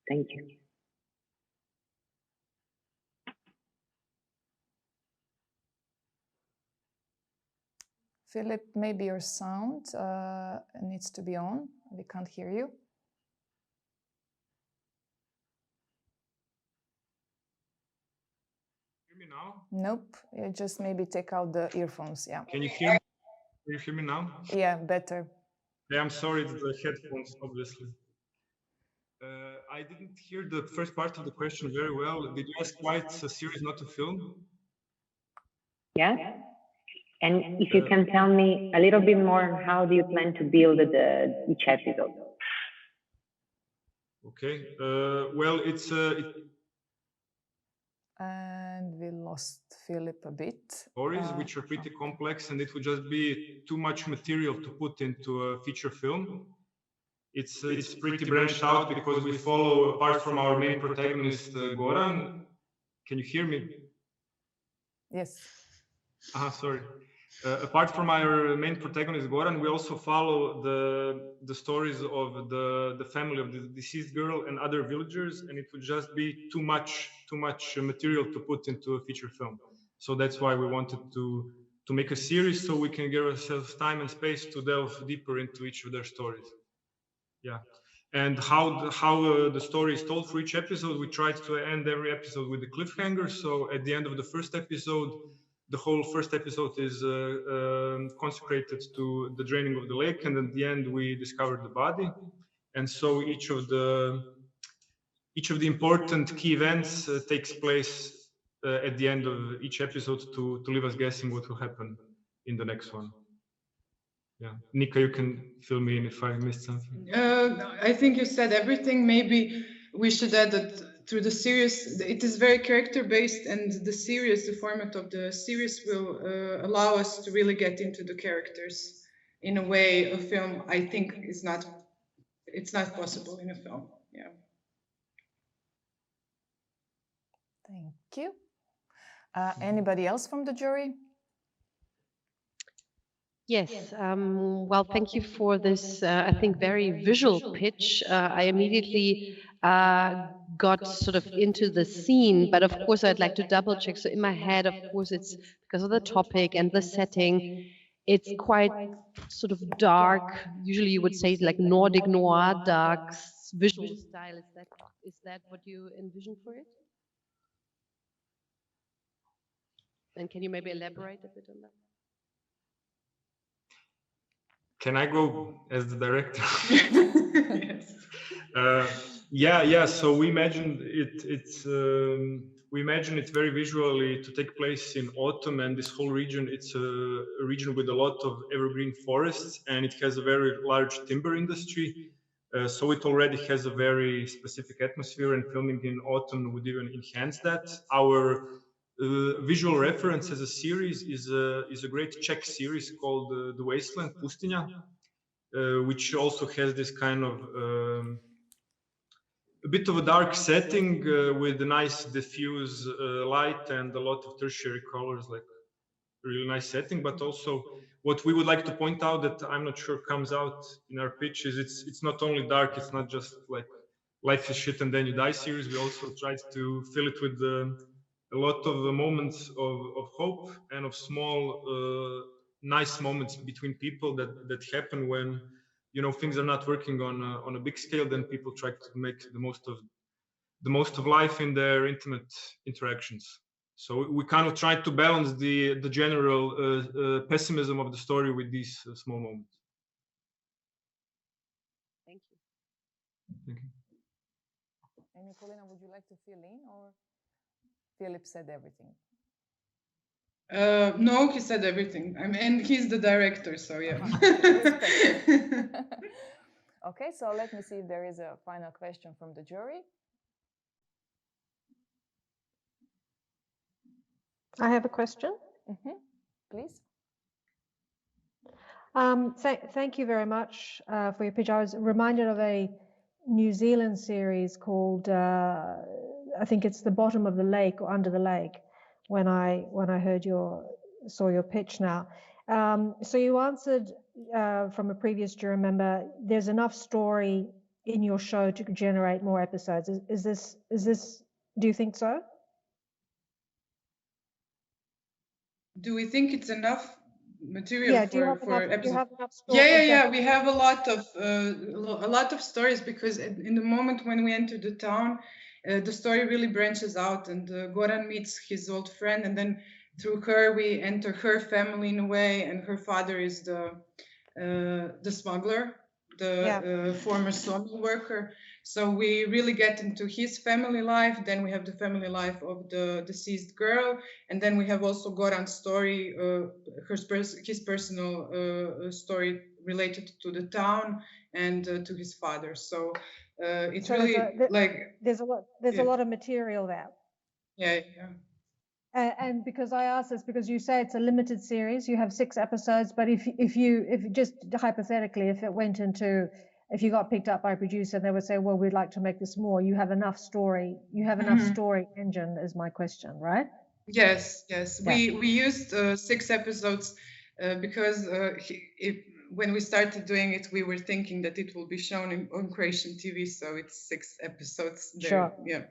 [SPEAKER 9] Thank you.
[SPEAKER 1] Philip, maybe your sound needs to be on. We can't hear you.
[SPEAKER 19] Hear me now?
[SPEAKER 1] Nope. You just maybe take out the earphones. Yeah.
[SPEAKER 19] Can you hear me? Can you hear me now?
[SPEAKER 1] Yeah, better.
[SPEAKER 19] Yeah, I'm sorry, it's the headphones, obviously. I didn't hear the first part of the question very well. Did you ask why it's a series, not a film?
[SPEAKER 9] Yes. And if you can tell me a little bit more on how do you plan to build each episode?
[SPEAKER 19] Okay. Well, it's
[SPEAKER 1] And we lost Philip a bit.
[SPEAKER 19] Stories which are pretty complex, and it would just be too much material to put into a feature film. It's pretty branched out because we follow, apart from our main protagonist Goran. Can you hear me?
[SPEAKER 1] Yes.
[SPEAKER 19] Sorry. Apart from our main protagonist Goran, we also follow the stories of the family of the deceased girl and other villagers, and it would just be too much material to put into a feature film. So that's why we wanted to make a series, so we can give ourselves time and space to delve deeper into each of their stories. Yeah. And how the story is told for each episode, we tried to end every episode with a cliffhanger. So at the end of the first episode, the whole first episode is consecrated to the draining of the lake, and at the end we discovered the body. And so each of the important key events takes place at the end of each episode to leave us guessing what will happen in the next one. Yeah, Nika, you can fill me in if I missed something.
[SPEAKER 16] I think you said everything. Maybe we should add that through the series, it is very character-based, and the series, the format of the series will allow us to really get into the characters in a way a film, I think, it's not possible in a film. Yeah.
[SPEAKER 1] Thank you. Anybody else from the jury?
[SPEAKER 6] Yes, well, thank you for this, I think, very visual pitch. I immediately got sort of into the scene, but of course I'd like to double check. So in my head, of course, it's because of the topic and the setting, it's quite sort of dark. Usually you would say like Nordic noir, dark visual style. Is that what you envision for it? And can you maybe elaborate a bit on that?
[SPEAKER 19] Can I go as the director? Yeah. So we imagined it very visually to take place in autumn, and this whole region, it's a region with a lot of evergreen forests, and it has a very large timber industry. So it already has a very specific atmosphere, and filming in autumn would even enhance that. Our visual reference as a series is a great Czech series called The Wasteland, Pustinja, which also has this kind of a bit of a dark setting with a nice diffuse light and a lot of tertiary colors, like really nice setting. But also what we would like to point out that I'm not sure comes out in our pitch is it's not only dark, it's not just like life is shit and then you die series. We also tried to fill it with a lot of moments of hope and of small nice moments between people that happen when things are not working on a big scale. Then people try to make the most of life in their intimate interactions. So we kind of tried to balance the general pessimism of the story with these small moments.
[SPEAKER 6] Thank you.
[SPEAKER 19] Thank you.
[SPEAKER 1] And Nicolina, would you like to fill in, or Philip said everything?
[SPEAKER 16] No, he said everything. I mean, and he's the director, so yeah.
[SPEAKER 1] Okay, so let me see if there is a final question from the jury.
[SPEAKER 10] I have a question.
[SPEAKER 1] Please.
[SPEAKER 10] Thank you very much for your pitch. I was reminded of a New Zealand series called, I think it's The Bottom of the Lake or Under the Lake, when I saw your pitch now. So you answered from a previous jury member, there's enough story in your show to generate more episodes. Is this, do you think so?
[SPEAKER 16] Do we think it's enough material for episodes?
[SPEAKER 10] Do you have enough story?
[SPEAKER 16] Yeah. We have a lot of stories, because in the moment when we enter the town, the story really branches out, and Goran meets his old friend, and then through her we enter her family in a way, and her father is the smuggler, the former sawmill worker. So we really get into his family life. Then we have the family life of the deceased girl, and then we have also Goran's story, his personal story related to the town and to his father. So it's
[SPEAKER 10] So
[SPEAKER 16] really
[SPEAKER 10] there's a lot of material there.
[SPEAKER 16] Yeah.
[SPEAKER 10] And because I ask this, because you say it's a limited series, you have 6 episodes, but if you just hypothetically, if you got picked up by a producer and they would say, well, we'd like to make this more, you have enough story story engine is my question, right?
[SPEAKER 16] Yes.
[SPEAKER 10] Yeah.
[SPEAKER 16] We used 6 episodes because when we started doing it, we were thinking that it will be shown on Croatian TV, so it's 6 episodes there.
[SPEAKER 10] Sure.
[SPEAKER 16] Yeah.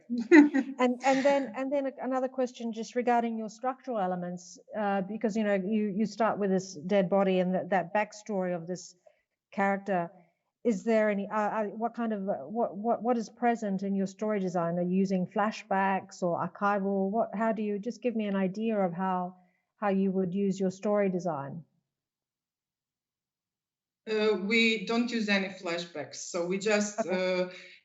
[SPEAKER 10] and then another question just regarding your structural elements, because you start with this dead body and that backstory of this character. Is there any what kind of what is present in your story design? Are you using flashbacks or archival? How do you just give me an idea of how you would use your story design?
[SPEAKER 16] We don't use any flashbacks, so we just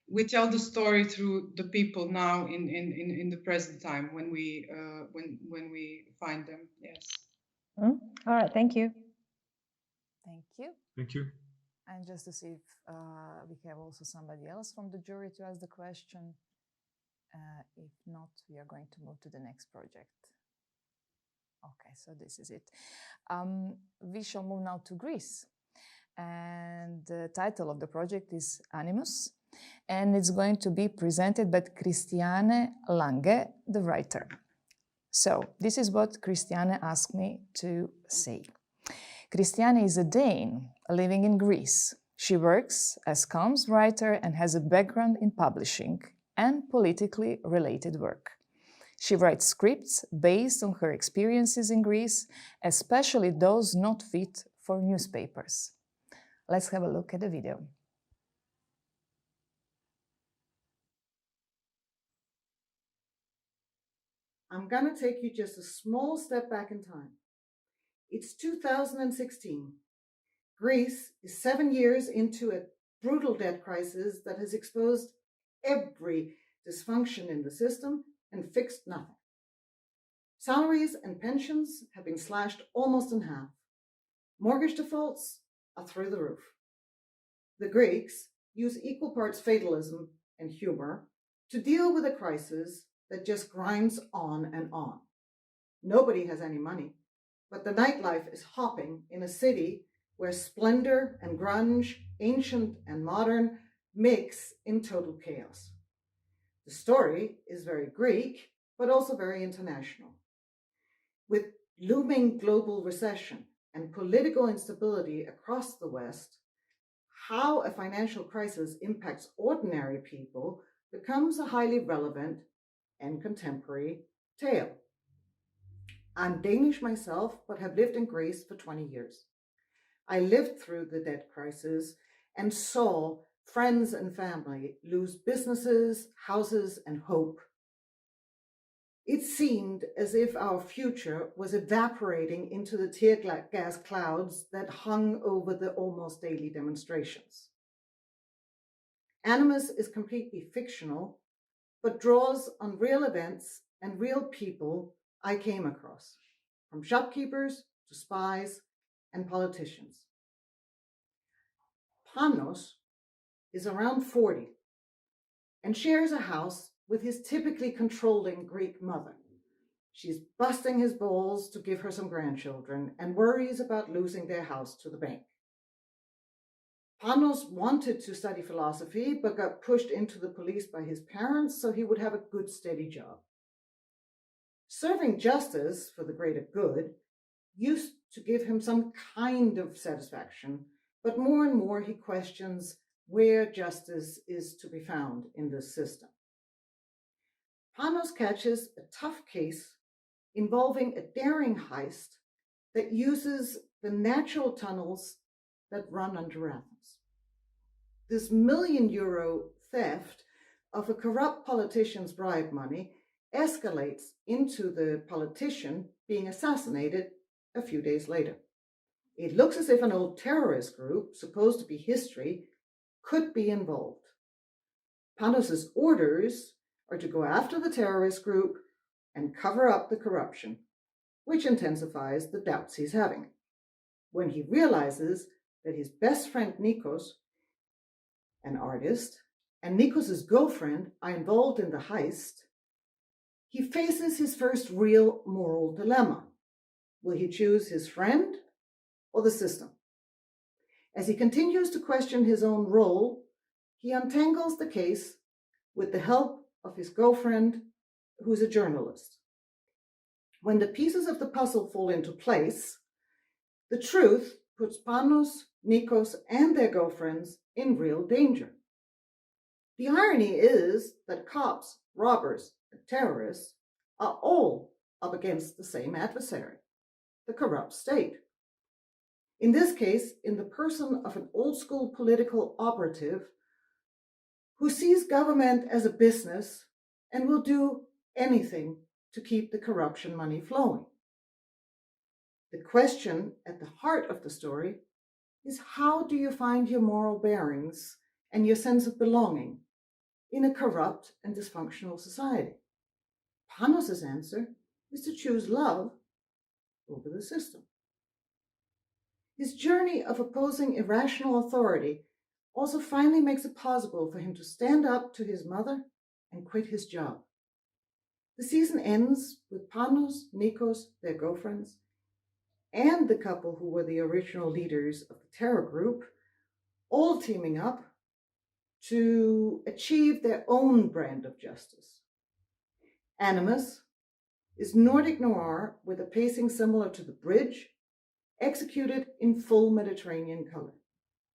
[SPEAKER 16] we tell the story through the people now in the present time when we find them. Yes.
[SPEAKER 10] All right. Thank you.
[SPEAKER 1] Thank you.
[SPEAKER 19] Thank you.
[SPEAKER 1] And just to see if we have also somebody else from the jury to ask the question. If not, we are going to move to the next project. Okay, so this is it. We shall move now to Greece. And the title of the project is Animus. And it's going to be presented by Christiane Lange, the writer. So this is what Christiane asked me to say. Christiane is a Dane living in Greece. She works as comms writer and has a background in publishing and politically related work. She writes scripts based on her experiences in Greece, especially those not fit for newspapers. Let's have a look at the video.
[SPEAKER 20] I'm going to take you just a small step back in time. It's 2016. Greece is 7 years into a brutal debt crisis that has exposed every dysfunction in the system and fixed nothing. Salaries and pensions have been slashed almost in half. Mortgage defaults are through the roof. The Greeks use equal parts fatalism and humor to deal with a crisis that just grinds on and on. Nobody has any money, but the nightlife is hopping in a city where splendor and grunge, ancient and modern, mix in total chaos. The story is very Greek, but also very international. With looming global recession and political instability across the West, how a financial crisis impacts ordinary people becomes a highly relevant and contemporary tale. I'm Danish myself, but have lived in Greece for 20 years. I lived through the debt crisis and saw friends and family lose businesses, houses, and hope. It seemed as if our future was evaporating into the tear gas clouds that hung over the almost daily demonstrations. Animus is completely fictional, but draws on real events and real people I came across, from shopkeepers to spies and politicians. Panos is around 40 and shares a house with his typically controlling Greek mother. She's busting his balls to give her some grandchildren and worries about losing their house to the bank. Panos wanted to study philosophy, but got pushed into the police by his parents so he would have a good, steady job. Serving justice for the greater good used to give him some kind of satisfaction, but more and more he questions where justice is to be found in this system. Panos catches a tough case involving a daring heist that uses the natural tunnels that run under Athens. This €1 million theft of a corrupt politician's bribe money escalates into the politician being assassinated a few days later. It looks as if an old terrorist group, supposed to be history, could be involved. Panos's orders are to go after the terrorist group and cover up the corruption, which intensifies the doubts he's having. When he realizes that his best friend Nikos, an artist, and Nikos's girlfriend are involved in the heist, he faces his first real moral dilemma. Will he choose his friend or the system? As he continues to question his own role, he untangles the case with the help of his girlfriend, who's a journalist. When the pieces of the puzzle fall into place, the truth puts Panos, Nikos, and their girlfriends in real danger. The irony is that cops, robbers, and terrorists are all up against the same adversary, the corrupt state. In this case, in the person of an old-school political operative who sees government as a business and will do anything to keep the corruption money flowing. The question at the heart of the story is, how do you find your moral bearings and your sense of belonging in a corrupt and dysfunctional society? Panos' answer is to choose love over the system. His journey of opposing irrational authority also finally makes it possible for him to stand up to his mother and quit his job. The season ends with Panos, Nikos, their girlfriends, and the couple who were the original leaders of the terror group, all teaming up to achieve their own brand of justice. Animus is Nordic noir with a pacing similar to The Bridge, executed in full Mediterranean color.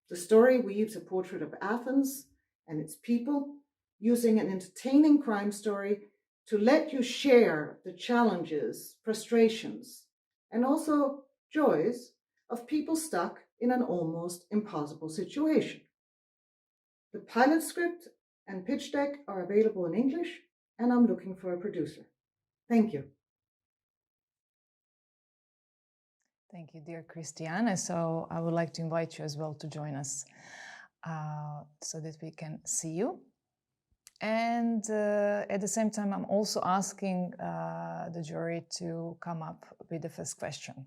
[SPEAKER 20] The story weaves a portrait of Athens and its people, using an entertaining crime story to let you share the challenges, frustrations, and also joys of people stuck in an almost impossible situation. The pilot script and pitch deck are available in English, and I'm looking for a producer. Thank you.
[SPEAKER 1] Thank you, dear Christiane. So I would like to invite you as well to join us so that we can see you. And at the same time, I'm also asking the jury to come up with the first question.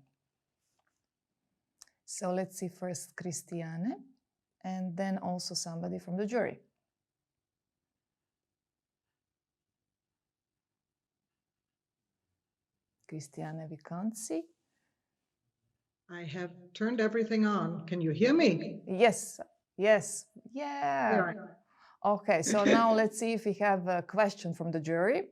[SPEAKER 1] So let's see first Christiane, and then also somebody from the jury. Christiane, we can't see.
[SPEAKER 20] I have turned everything on. Can you hear me?
[SPEAKER 1] Yes, yes, yeah. Okay, so now let's see if we have a question from the jury.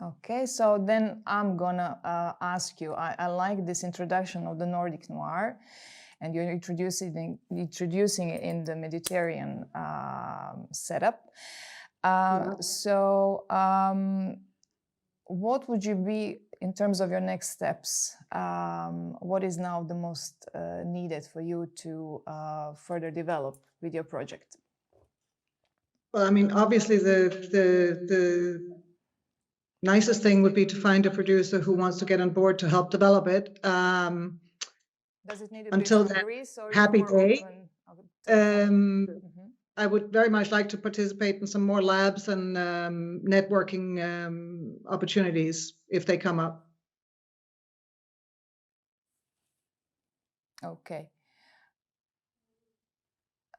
[SPEAKER 1] Okay, so then I'm gonna ask you, I like this introduction of the Nordic noir, and you're introducing it in the Mediterranean setup. So what would you be, in terms of your next steps, what is now the most needed for you to further develop with your project?
[SPEAKER 20] Well, I mean, obviously the nicest thing would be to find a producer who wants to get on board to help develop it.
[SPEAKER 1] Does it need to
[SPEAKER 20] Until
[SPEAKER 1] be from
[SPEAKER 20] then,
[SPEAKER 1] Greece, or
[SPEAKER 20] happy day.
[SPEAKER 1] open?
[SPEAKER 20] I would very much like to participate in some more labs and networking opportunities if they come up.
[SPEAKER 1] Okay.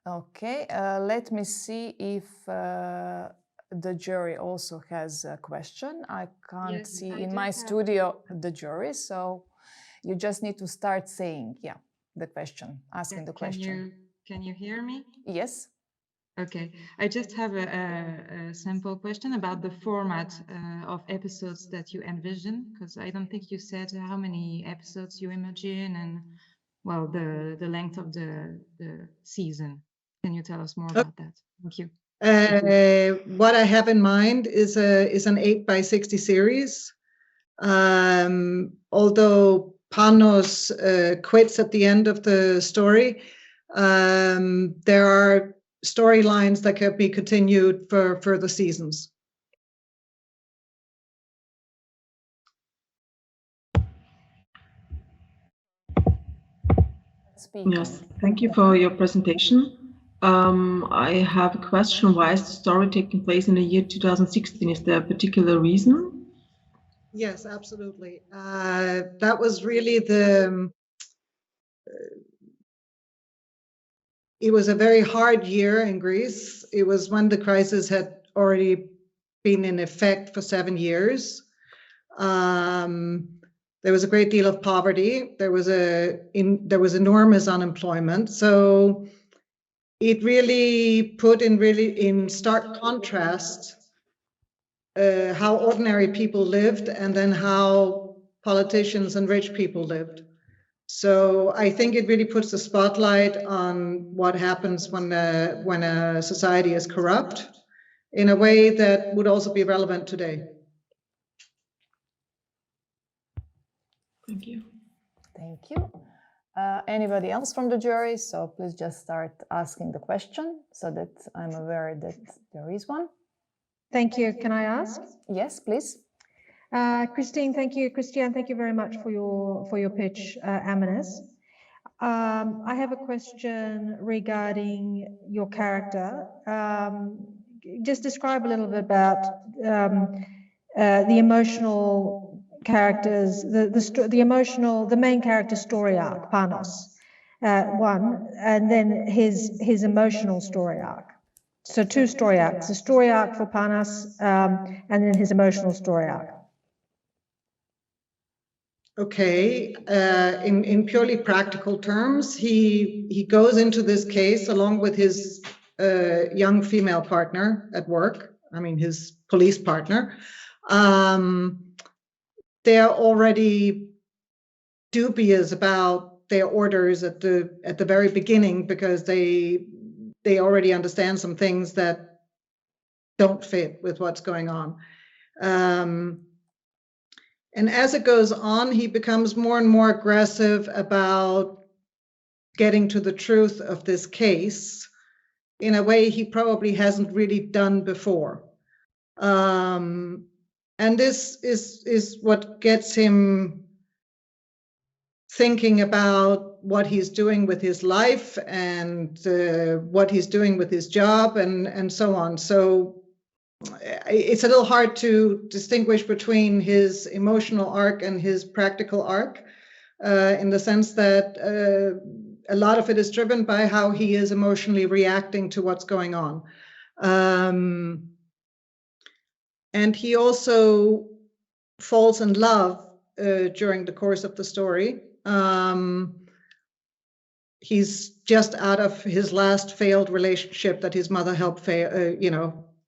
[SPEAKER 1] Okay, let me see if the jury also has a question. I can't see in my studio the jury, so you just need to start saying, yeah, the question, asking the question.
[SPEAKER 7] Can you hear me?
[SPEAKER 1] Yes.
[SPEAKER 7] Okay, I just have a simple question about the format of episodes that you envision, because I don't think you said how many episodes you imagine and, well, the length of the season. Can you tell us more about that? Thank you.
[SPEAKER 20] What I have in mind is an 8x60 series. Although Panos quits at the end of the story, there are storylines that can be continued for further seasons.
[SPEAKER 1] speak.
[SPEAKER 8] Yes, thank you for your presentation. I have a question. Why is the story taking place in the year 2016? Is there a particular reason?
[SPEAKER 20] Yes, absolutely. That was really the. It was a very hard year in Greece. It was when the crisis had already been in effect for 7 years. There was a great deal of poverty. There was enormous unemployment. So it really put in stark contrast how ordinary people lived and then how politicians and rich people lived. So I think it really puts the spotlight on what happens when a society is corrupt in a way that would also be relevant today.
[SPEAKER 8] Thank you.
[SPEAKER 1] Thank you. Anybody else from the jury? So please just start asking the question so that I'm aware that there is one.
[SPEAKER 10] Thank you. Can I ask?
[SPEAKER 1] Yes, please.
[SPEAKER 10] Christine, thank you. Christiane, thank you very much for your pitch, Amanis. I have a question regarding your character. Just describe a little bit about the emotional characters, the main character story arc, Panos, one, and then his emotional story arc. So 2 story arcs: the story arc for Panos, and then his emotional story arc.
[SPEAKER 20] Okay, in purely practical terms, he goes into this case along with his young female partner at work. I mean, his police partner. They're already dubious about their orders at the very beginning because they already understand some things that don't fit with what's going on. And as it goes on, he becomes more and more aggressive about getting to the truth of this case in a way he probably hasn't really done before. And this is what gets him thinking about what he's doing with his life and what he's doing with his job and so on. So it's a little hard to distinguish between his emotional arc and his practical arc, in the sense that a lot of it is driven by how he is emotionally reacting to what's going on. And he also falls in love during the course of the story. He's just out of his last failed relationship that his mother helped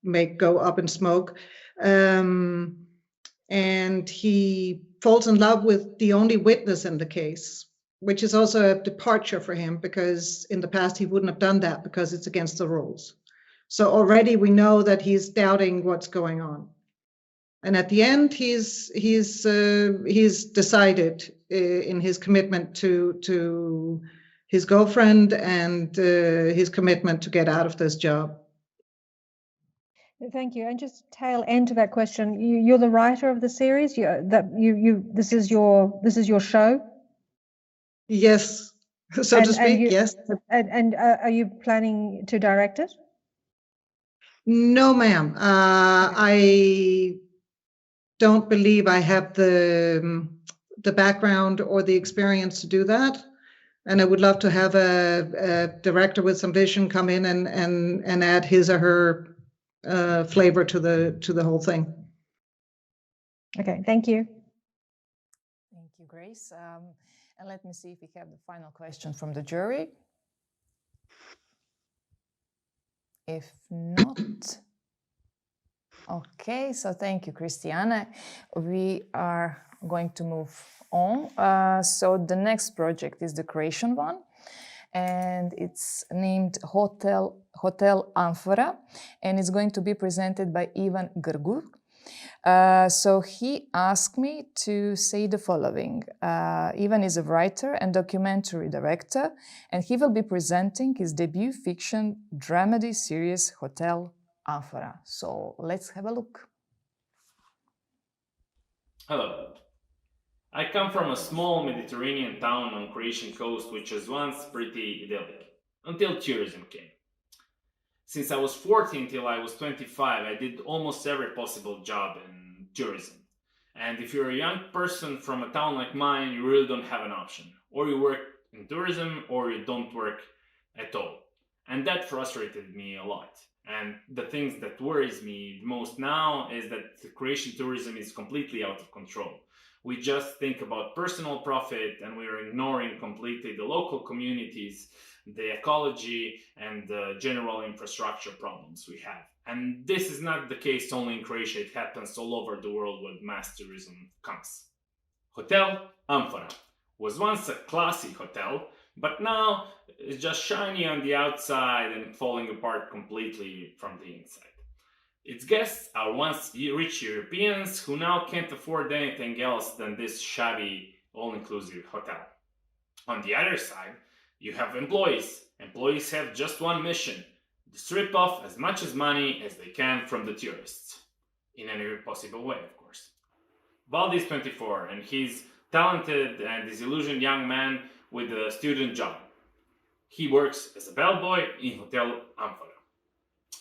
[SPEAKER 20] make go up in smoke. And he falls in love with the only witness in the case, which is also a departure for him because in the past he wouldn't have done that because it's against the rules. So already we know that he's doubting what's going on. And at the end, he's decided in his commitment to his girlfriend and his commitment to get out of this job.
[SPEAKER 10] Thank you. And just tail end to that question, you're the writer of the series. This is your show.
[SPEAKER 20] Yes, so to speak. Yes.
[SPEAKER 10] And are you planning to direct it?
[SPEAKER 20] No, ma'am. I don't believe I have the background or the experience to do that. And I would love to have a director with some vision come in and add his or her flavor to the whole thing.
[SPEAKER 10] Okay, thank you.
[SPEAKER 1] Thank you, Grace. And let me see if we have the final question from the jury. If not, okay, so thank you, Christiana. We are going to move on. So the next project is the Croatian one, and it's named Hotel Amphora, and it's going to be presented by Ivan Grgur. So he asked me to say the following. Ivan is a writer and documentary director, and he will be presenting his debut fiction dramedy series Hotel Amphora. So let's have a look.
[SPEAKER 21] Hello. I come from a small Mediterranean town on Croatian coast which was once pretty idyllic, until tourism came. Since I was 14 till I was 25, I did almost every possible job in tourism. And if you're a young person from a town like mine, you really don't have an option. Or you work in tourism, or you don't work at all. And that frustrated me a lot. And the things that worries me the most now is that the Croatian tourism is completely out of control. We just think about personal profit and we're ignoring completely the local communities, the ecology, and the general infrastructure problems we have. And this is not the case only in Croatia, it happens all over the world where mass tourism comes. Hotel Amphora was once a classy hotel, but now it's just shiny on the outside and falling apart completely from the inside. Its guests are once rich Europeans who now can't afford anything else than this shabby, all-inclusive hotel. On the other side, you have employees. Employees have just one mission: to strip off as much as money as they can from the tourists. In any possible way, of course. Valdi is 24 and he's talented and disillusioned young man with a student job. He works as a bellboy in Hotel Amphora.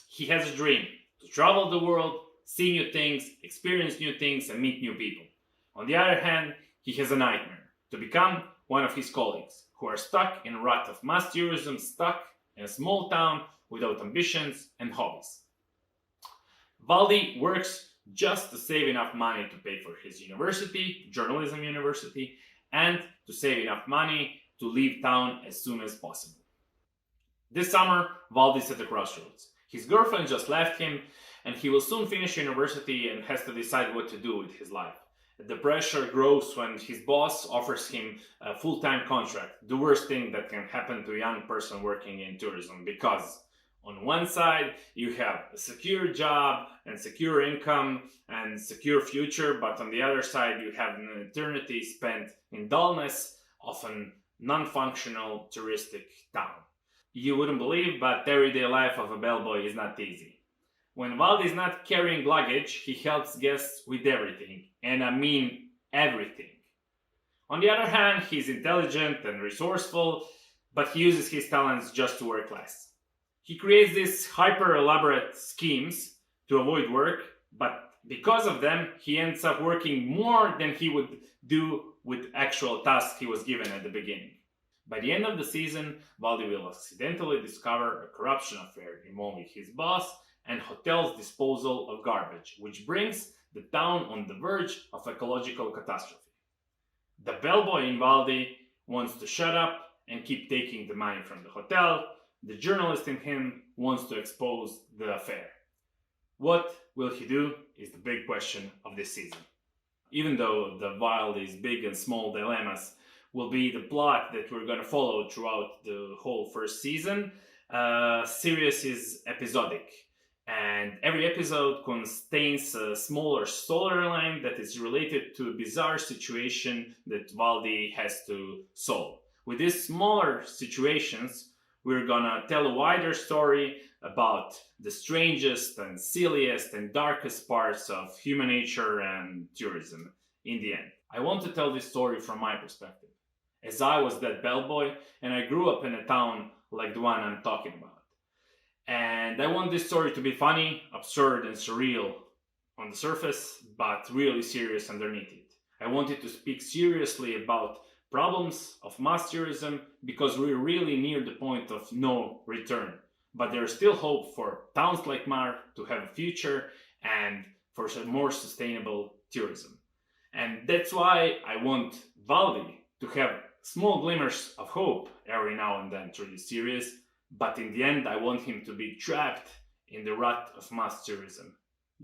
[SPEAKER 21] He has a dream to travel the world, see new things, experience new things, and meet new people. On the other hand, he has a nightmare: to become one of his colleagues who are stuck in a rut of mass tourism, stuck in a small town without ambitions and hobbies. Valdi works just to save enough money to pay for his university, journalism university, and to save enough money to leave town as soon as possible. This summer, Valdi's at the crossroads. His girlfriend just left him, and he will soon finish university and has to decide what to do with his life. The pressure grows when his boss offers him a full-time contract, the worst thing that can happen to a young person working in tourism, because on one side you have a secure job and secure income and secure future, but on the other side you have an eternity spent in dullness of a non-functional touristic town. You wouldn't believe, but everyday life of a bellboy is not easy. When Valdi is not carrying luggage, he helps guests with everything, and I mean everything. On the other hand, he's intelligent and resourceful, but he uses his talents just to work less. He creates these hyper elaborate schemes to avoid work, but because of them, he ends up working more than he would do with actual tasks he was given at the beginning. By the end of the season, Valdi will accidentally discover a corruption affair involving his boss and hotel's disposal of garbage, which brings the town on the verge of ecological catastrophe. The bellboy in Valdi wants to shut up and keep taking the money from the hotel. The journalist in him wants to expose the affair. What will he do is the big question of this season. Even though the Valdi's big and small dilemmas will be the plot that we're going to follow throughout the whole first season, series is episodic. And every episode contains a smaller storyline that is related to a bizarre situation that Valdi has to solve. With these smaller situations, we're gonna tell a wider story about the strangest and silliest and darkest parts of human nature and tourism in the end. I want to tell this story from my perspective, as I was that bellboy and I grew up in a town like the one I'm talking about. And I want this story to be funny, absurd, and surreal on the surface, but really serious underneath it. I wanted to speak seriously about problems of mass tourism because we're really near the point of no return. But there's still hope for towns like Mar to have a future and for some more sustainable tourism. And that's why I want Valdi to have small glimmers of hope every now and then through this series. But in the end, I want him to be trapped in the rut of mass tourism,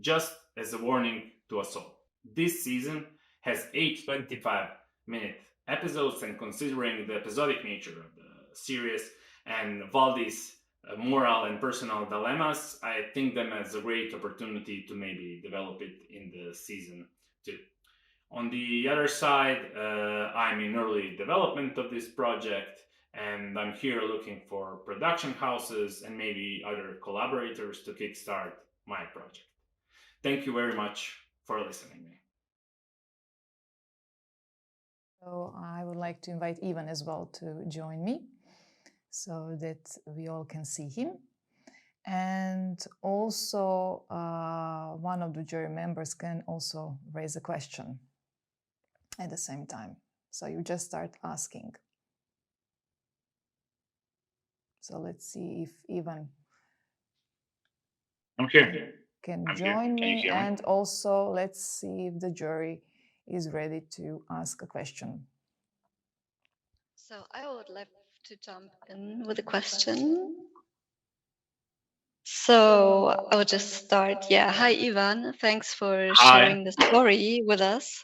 [SPEAKER 21] just as a warning to us all. This season has 8 25-minute episodes, and considering the episodic nature of the series and Valdi's moral and personal dilemmas, I think them as a great opportunity to maybe develop it in the season 2. On the other side, I'm in early development of this project, and I'm here looking for production houses and maybe other collaborators to kickstart my project. Thank you very much for listening.
[SPEAKER 1] So I would like to invite Ivan as well to join me so that we all can see him. And also one of the jury members can also raise a question at the same time. So you just start asking. So let's see if Ivan
[SPEAKER 2] I'm here.
[SPEAKER 1] can
[SPEAKER 2] I'm
[SPEAKER 1] join
[SPEAKER 2] here. Can you
[SPEAKER 1] me.
[SPEAKER 2] hear me?
[SPEAKER 1] And also let's see if the jury is ready to ask a question.
[SPEAKER 4] So I would like to jump in with a question. So I would just start. Yeah. Hi, Ivan. Thanks for sharing the story with us.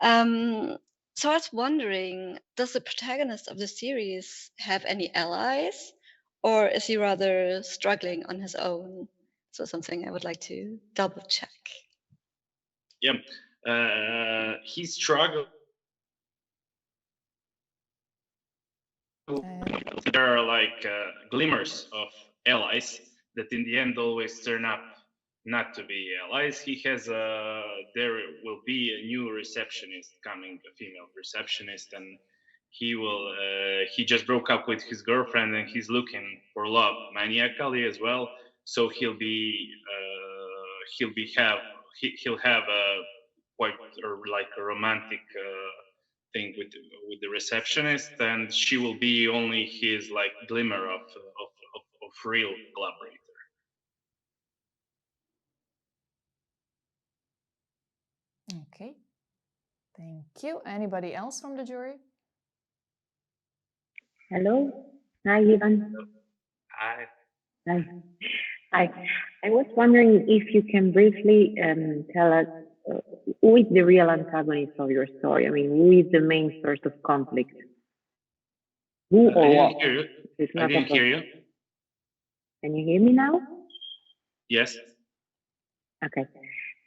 [SPEAKER 4] So I was wondering, does the protagonist of the series have any allies, or is he rather struggling on his own? So something I would like to double check.
[SPEAKER 2] Yeah. He struggled. There are like glimmers of allies that in the end always turn up not to be allies. He has there will be a new receptionist coming, a female receptionist, and he just broke up with his girlfriend and he's looking for love maniacally as well. So he'll have a quite or like a romantic thing with the receptionist, and she will be only his like glimmer of real collaborator.
[SPEAKER 1] Okay, thank you. Anybody else from the jury?
[SPEAKER 9] Hello. Hi, Ivan.
[SPEAKER 2] Hi.
[SPEAKER 9] Hi. Hi. I was wondering if you can briefly tell us who is the real antagonist of your story? I mean, who is the main source of conflict? Who
[SPEAKER 2] I
[SPEAKER 9] or what?
[SPEAKER 2] didn't hear you.
[SPEAKER 9] It's
[SPEAKER 2] I
[SPEAKER 9] not a
[SPEAKER 2] didn't hear you.
[SPEAKER 9] question. Can you hear me now?
[SPEAKER 2] Yes.
[SPEAKER 9] Okay.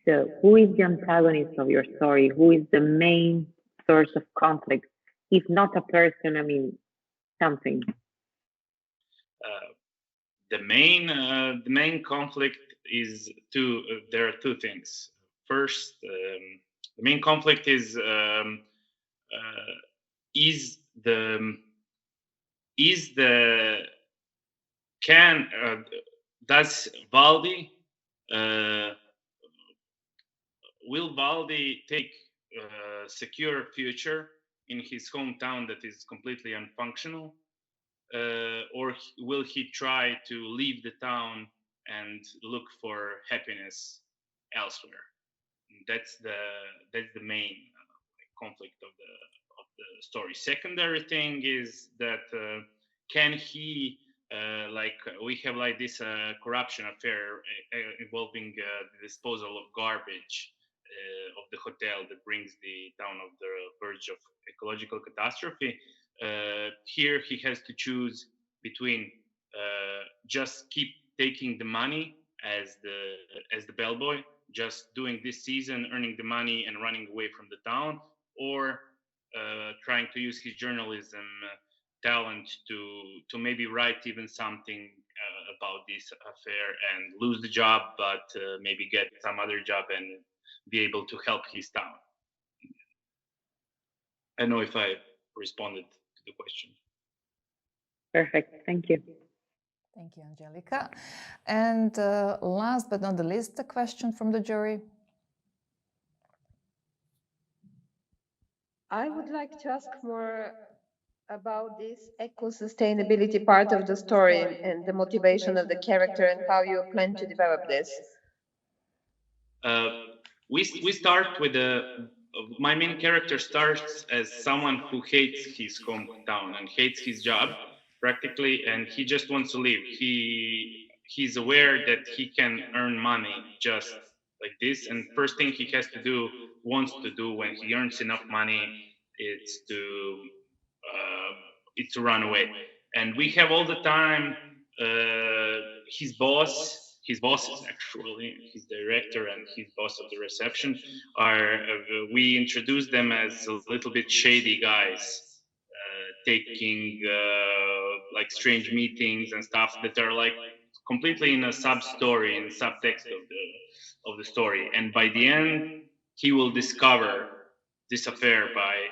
[SPEAKER 9] So, who is the antagonist of your story? Who is the main source of conflict? If not a person, I mean, something.
[SPEAKER 2] The main conflict is two. There are two things. First, the main conflict is the is the can does Valdi will Valdi take a secure future in his hometown that is completely unfunctional, or will he try to leave the town and look for happiness elsewhere? That's the main conflict of the story. Secondary thing is that can he we have like this corruption affair involving the disposal of garbage of the hotel that brings the town of the verge of ecological catastrophe. Here he has to choose between just keep taking the money as the bellboy, just doing this season, earning the money and running away from the town, or trying to use his journalism talent to maybe write even something about this affair and lose the job, but maybe get some other job and be able to help his town. I don't know if I responded to the question.
[SPEAKER 9] Perfect. Thank you.
[SPEAKER 1] Thank you, Angelica. And last but not the least, a question from the jury.
[SPEAKER 5] I would like to ask more about this eco-sustainability part of the story and the motivation of the character and how you plan to develop this.
[SPEAKER 2] We start with my main character starts as someone who hates his hometown and hates his job practically, and he just wants to leave. He's aware that he can earn money just like this, and first thing he has to do, wants to do when he earns enough money, it's to run away. And we have all the time his bosses actually, his director and his boss of the reception are we introduce them as a little bit shady guys, taking like strange meetings and stuff that are like completely in a sub story, in subtext of the story. And by the end, he will discover this affair by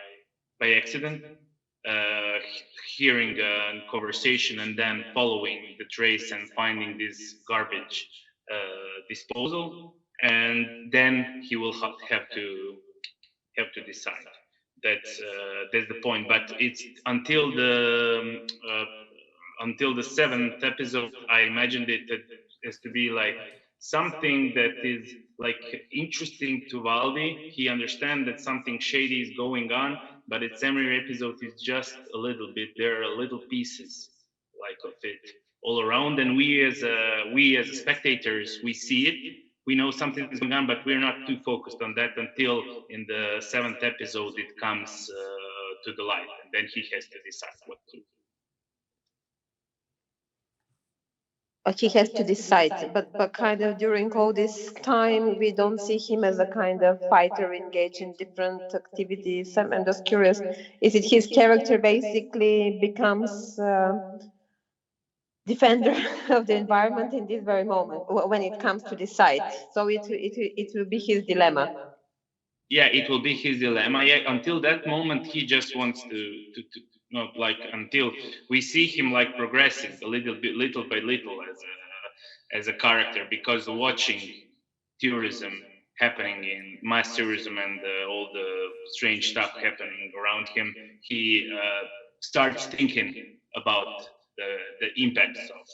[SPEAKER 2] by accident, hearing a conversation and then following the trace and finding this garbage disposal, and then he will have to decide. That's the point. But it's until the seventh episode, I imagined it as to be like something that is like interesting to Valdi. He understands that something shady is going on, but its every episode is just a little bit. There are little pieces like of it all around, and we as spectators, we see it. We know something is going on, but we're not too focused on that until in the seventh episode it comes to the light, and then he has to decide what to do.
[SPEAKER 5] He has to decide, but kind of during all this time, we don't see him as a kind of fighter engaged in different activities. I'm just curious, is it his character basically becomes defender of the environment in this very moment when it comes to decide? So it will be his dilemma.
[SPEAKER 2] Yeah, it will be his dilemma. Yeah, until that moment, he just wants to not like until we see him like progressing a little bit, little by little as a character, because watching tourism happening in mass tourism and all the strange stuff happening around him, he starts thinking about the impacts of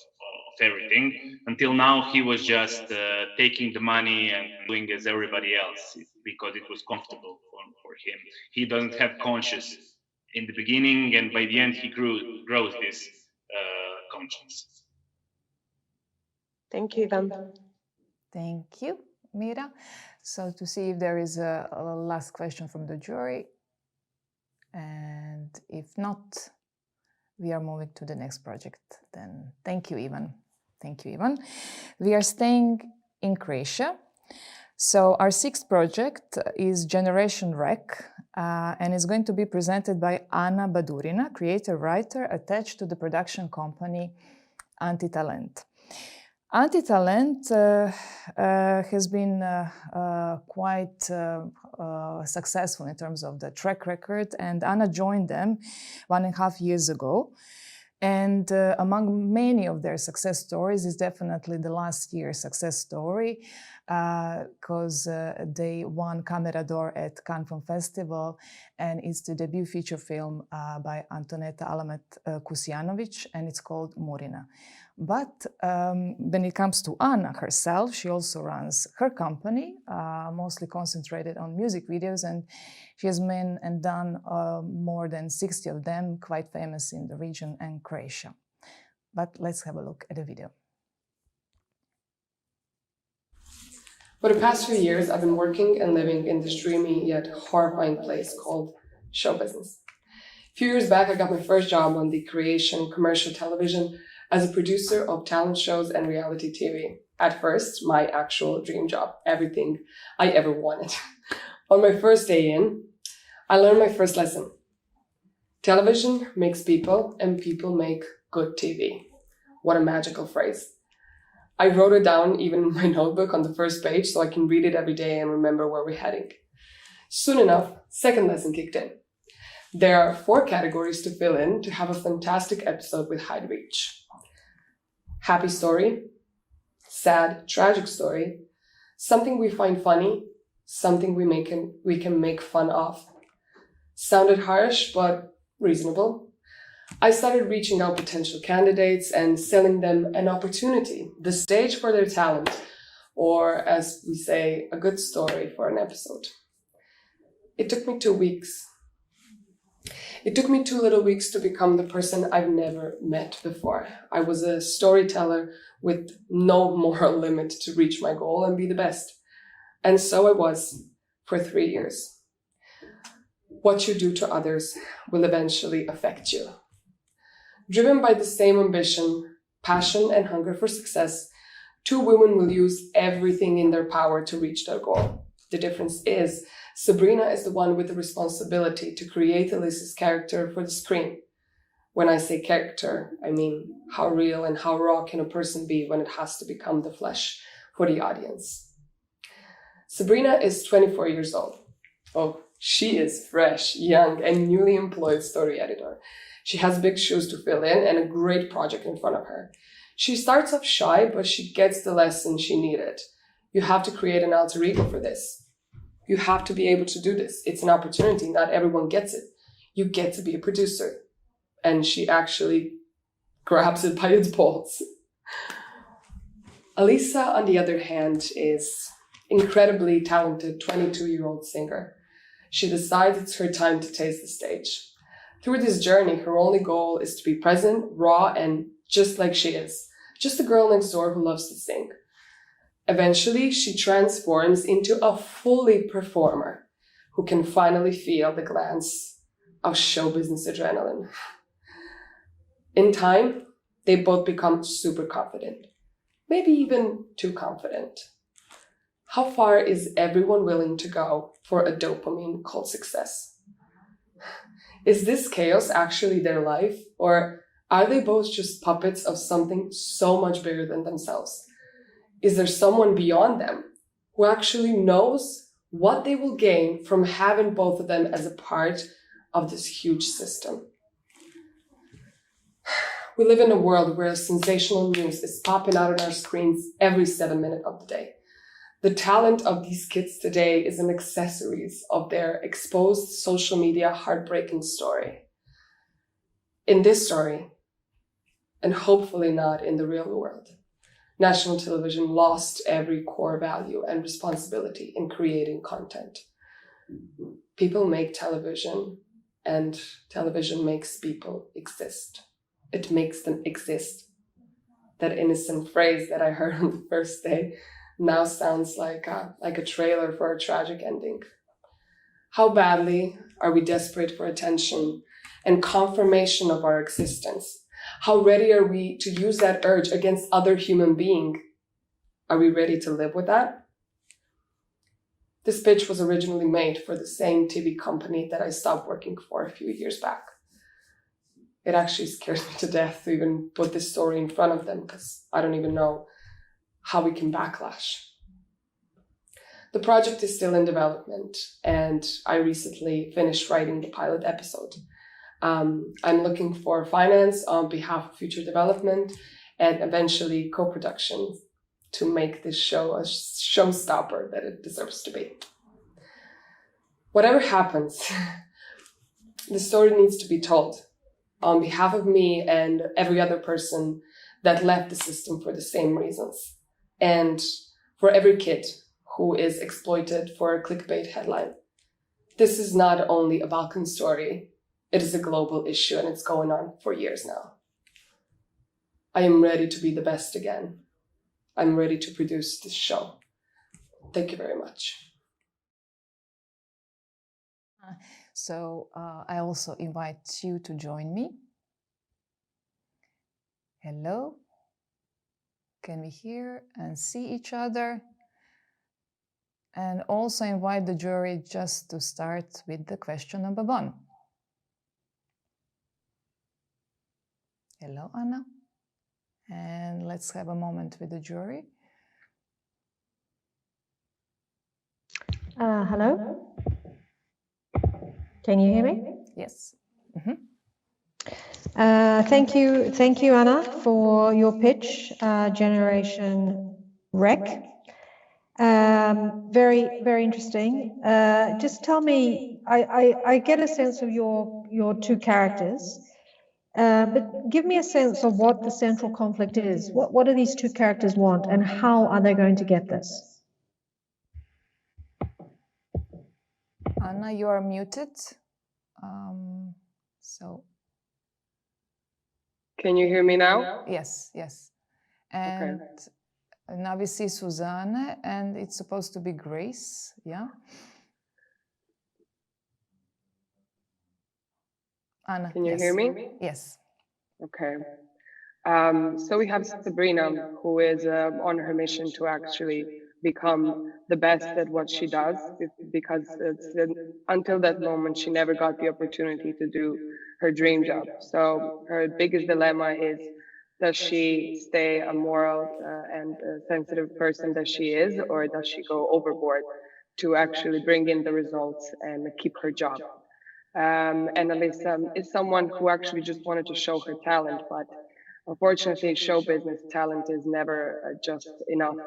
[SPEAKER 2] everything. Until now, he was just taking the money and doing as everybody else because it was comfortable for him. He doesn't have conscience in the beginning, and by the end, he grows this conscience.
[SPEAKER 5] Thank you, Ivan.
[SPEAKER 1] Thank you, Mira. So to see if there is a last question from the jury, and if not, we are moving to the next project. Then thank you, Ivan. Thank you, Ivan. We are staying in Croatia. So our sixth project is Generation Rec, and is going to be presented by Ana Badurina, creator-writer attached to the production company Antitalent. Antitalent has been quite successful in terms of the track record, and Anna joined them 1.5 years ago. And among many of their success stories is definitely the last year's success story, because they won Camera d'Or at Cannes Film Festival, and it's the debut feature film by Antoneta Alamet Kusjanovic, and it's called Murina. But when it comes to Anna herself, she also runs her company, mostly concentrated on music videos, and she has made and done more than 60 of them, quite famous in the region and Croatia. But let's have a look at the video.
[SPEAKER 3] For the past few years, I've been working and living in this dreamy yet horrifying place called show business. A few years back, I got my first job on the Croatian commercial television as a producer of talent shows and reality TV. At first, my actual dream job, everything I ever wanted. On my first day in, I learned my first lesson. Television makes people, and people make good TV. What a magical phrase. I wrote it down even in my notebook on the first page so I can read it every day and remember where we're heading. Soon enough, second lesson kicked in. There are 4 categories to fill in to have a fantastic episode with high reach. Happy story, sad, tragic story, something we find funny, something we can make fun of. Sounded harsh, but reasonable. I started reaching out potential candidates and selling them an opportunity, the stage for their talent, or as we say, a good story for an episode. It took me 2 weeks. It took me 2 little weeks to become the person I've never met before. I was a storyteller with no moral limit to reach my goal and be the best. And so I was for 3 years. What you do to others will eventually affect you. Driven by the same ambition, passion, and hunger for success, 2 women will use everything in their power to reach their goal. The difference is, Sabrina is the one with the responsibility to create Alyssa's character for the screen. When I say character, I mean how real and how raw can a person be when it has to become the flesh for the audience. Sabrina is 24 years old. Oh, She is fresh, young, and newly employed story editor. She has big shoes to fill in and a great project in front of her. She starts off shy, but she gets the lesson she needed. You have to create an alter ego for this. You have to be able to do this. It's an opportunity. Not everyone gets it. You get to be a producer. And she actually grabs it by its balls. Alisa, on the other hand, is incredibly talented 22-year-old singer. She decides it's her time to taste the stage. Through this journey, her only goal is to be present, raw, and just like she is. Just a girl next door who loves to sing. Eventually, she transforms into a fully performer who can finally feel the glance of show business adrenaline. In time, they both become super confident, maybe even too confident. How far is everyone willing to go for a dopamine called success? Is this chaos actually their life, or are they both just puppets of something so much bigger than themselves? Is there someone beyond them who actually knows what they will gain from having both of them as a part of this huge system? We live in a world where sensational news is popping out on our screens every 7 minutes of the day. The talent of these kids today is an accessories of their exposed social media heartbreaking story. In this story, and hopefully not in the real world, national television lost every core value and responsibility in creating content. People make television, and television makes people exist. It makes them exist. That innocent phrase that I heard on the first day now sounds like a trailer for a tragic ending. How badly are we desperate for attention and confirmation of our existence? How ready are we to use that urge against other human beings? Are we ready to live with that? This pitch was originally made for the same TV company that I stopped working for a few years back. It actually scares me to death to even put this story in front of them because I don't even know how we can backlash. The project is still in development, and I recently finished writing the pilot episode. I'm looking for finance on behalf of future development and eventually co-production to make this show a showstopper that it deserves to be. Whatever happens, the story needs to be told on behalf of me and every other person that left the system for the same reasons, and for every kid who is exploited for a clickbait headline. This is not only a Balkan story, it is a global issue, and it's going on for years now. I am ready to be the best again. I'm ready to produce this show. Thank you very much.
[SPEAKER 1] So I also invite you to join me. Hello. Can we hear and see each other? And also invite the jury just to start with the question number 1. Hello, Anna. And let's have a moment with the jury.
[SPEAKER 10] Hello? Can you hear me?
[SPEAKER 1] Yes.
[SPEAKER 10] Thank you, Anna, for your pitch, Generation Rec. Very, very interesting. Just tell me, I get a sense of your two characters, but give me a sense of what the central conflict is. What do these two characters want, and how are they going to get this?
[SPEAKER 1] Anna, you are muted.
[SPEAKER 3] Can you hear me now?
[SPEAKER 1] Yes. And now we see Susanne, and it's supposed to be Grace, yeah? Anna,
[SPEAKER 3] Can you hear me?
[SPEAKER 1] Yes.
[SPEAKER 3] Okay. So we have Sabrina, who is on her mission to actually become the best at what she does, because until that moment, she never got the opportunity to do her dream job. So her biggest dilemma is, does she stay a moral and sensitive person that she is, or does she go overboard to actually bring in the results and keep her job. And Alyssa is someone who actually just wanted to show her talent, but unfortunately, show business talent is never just enough.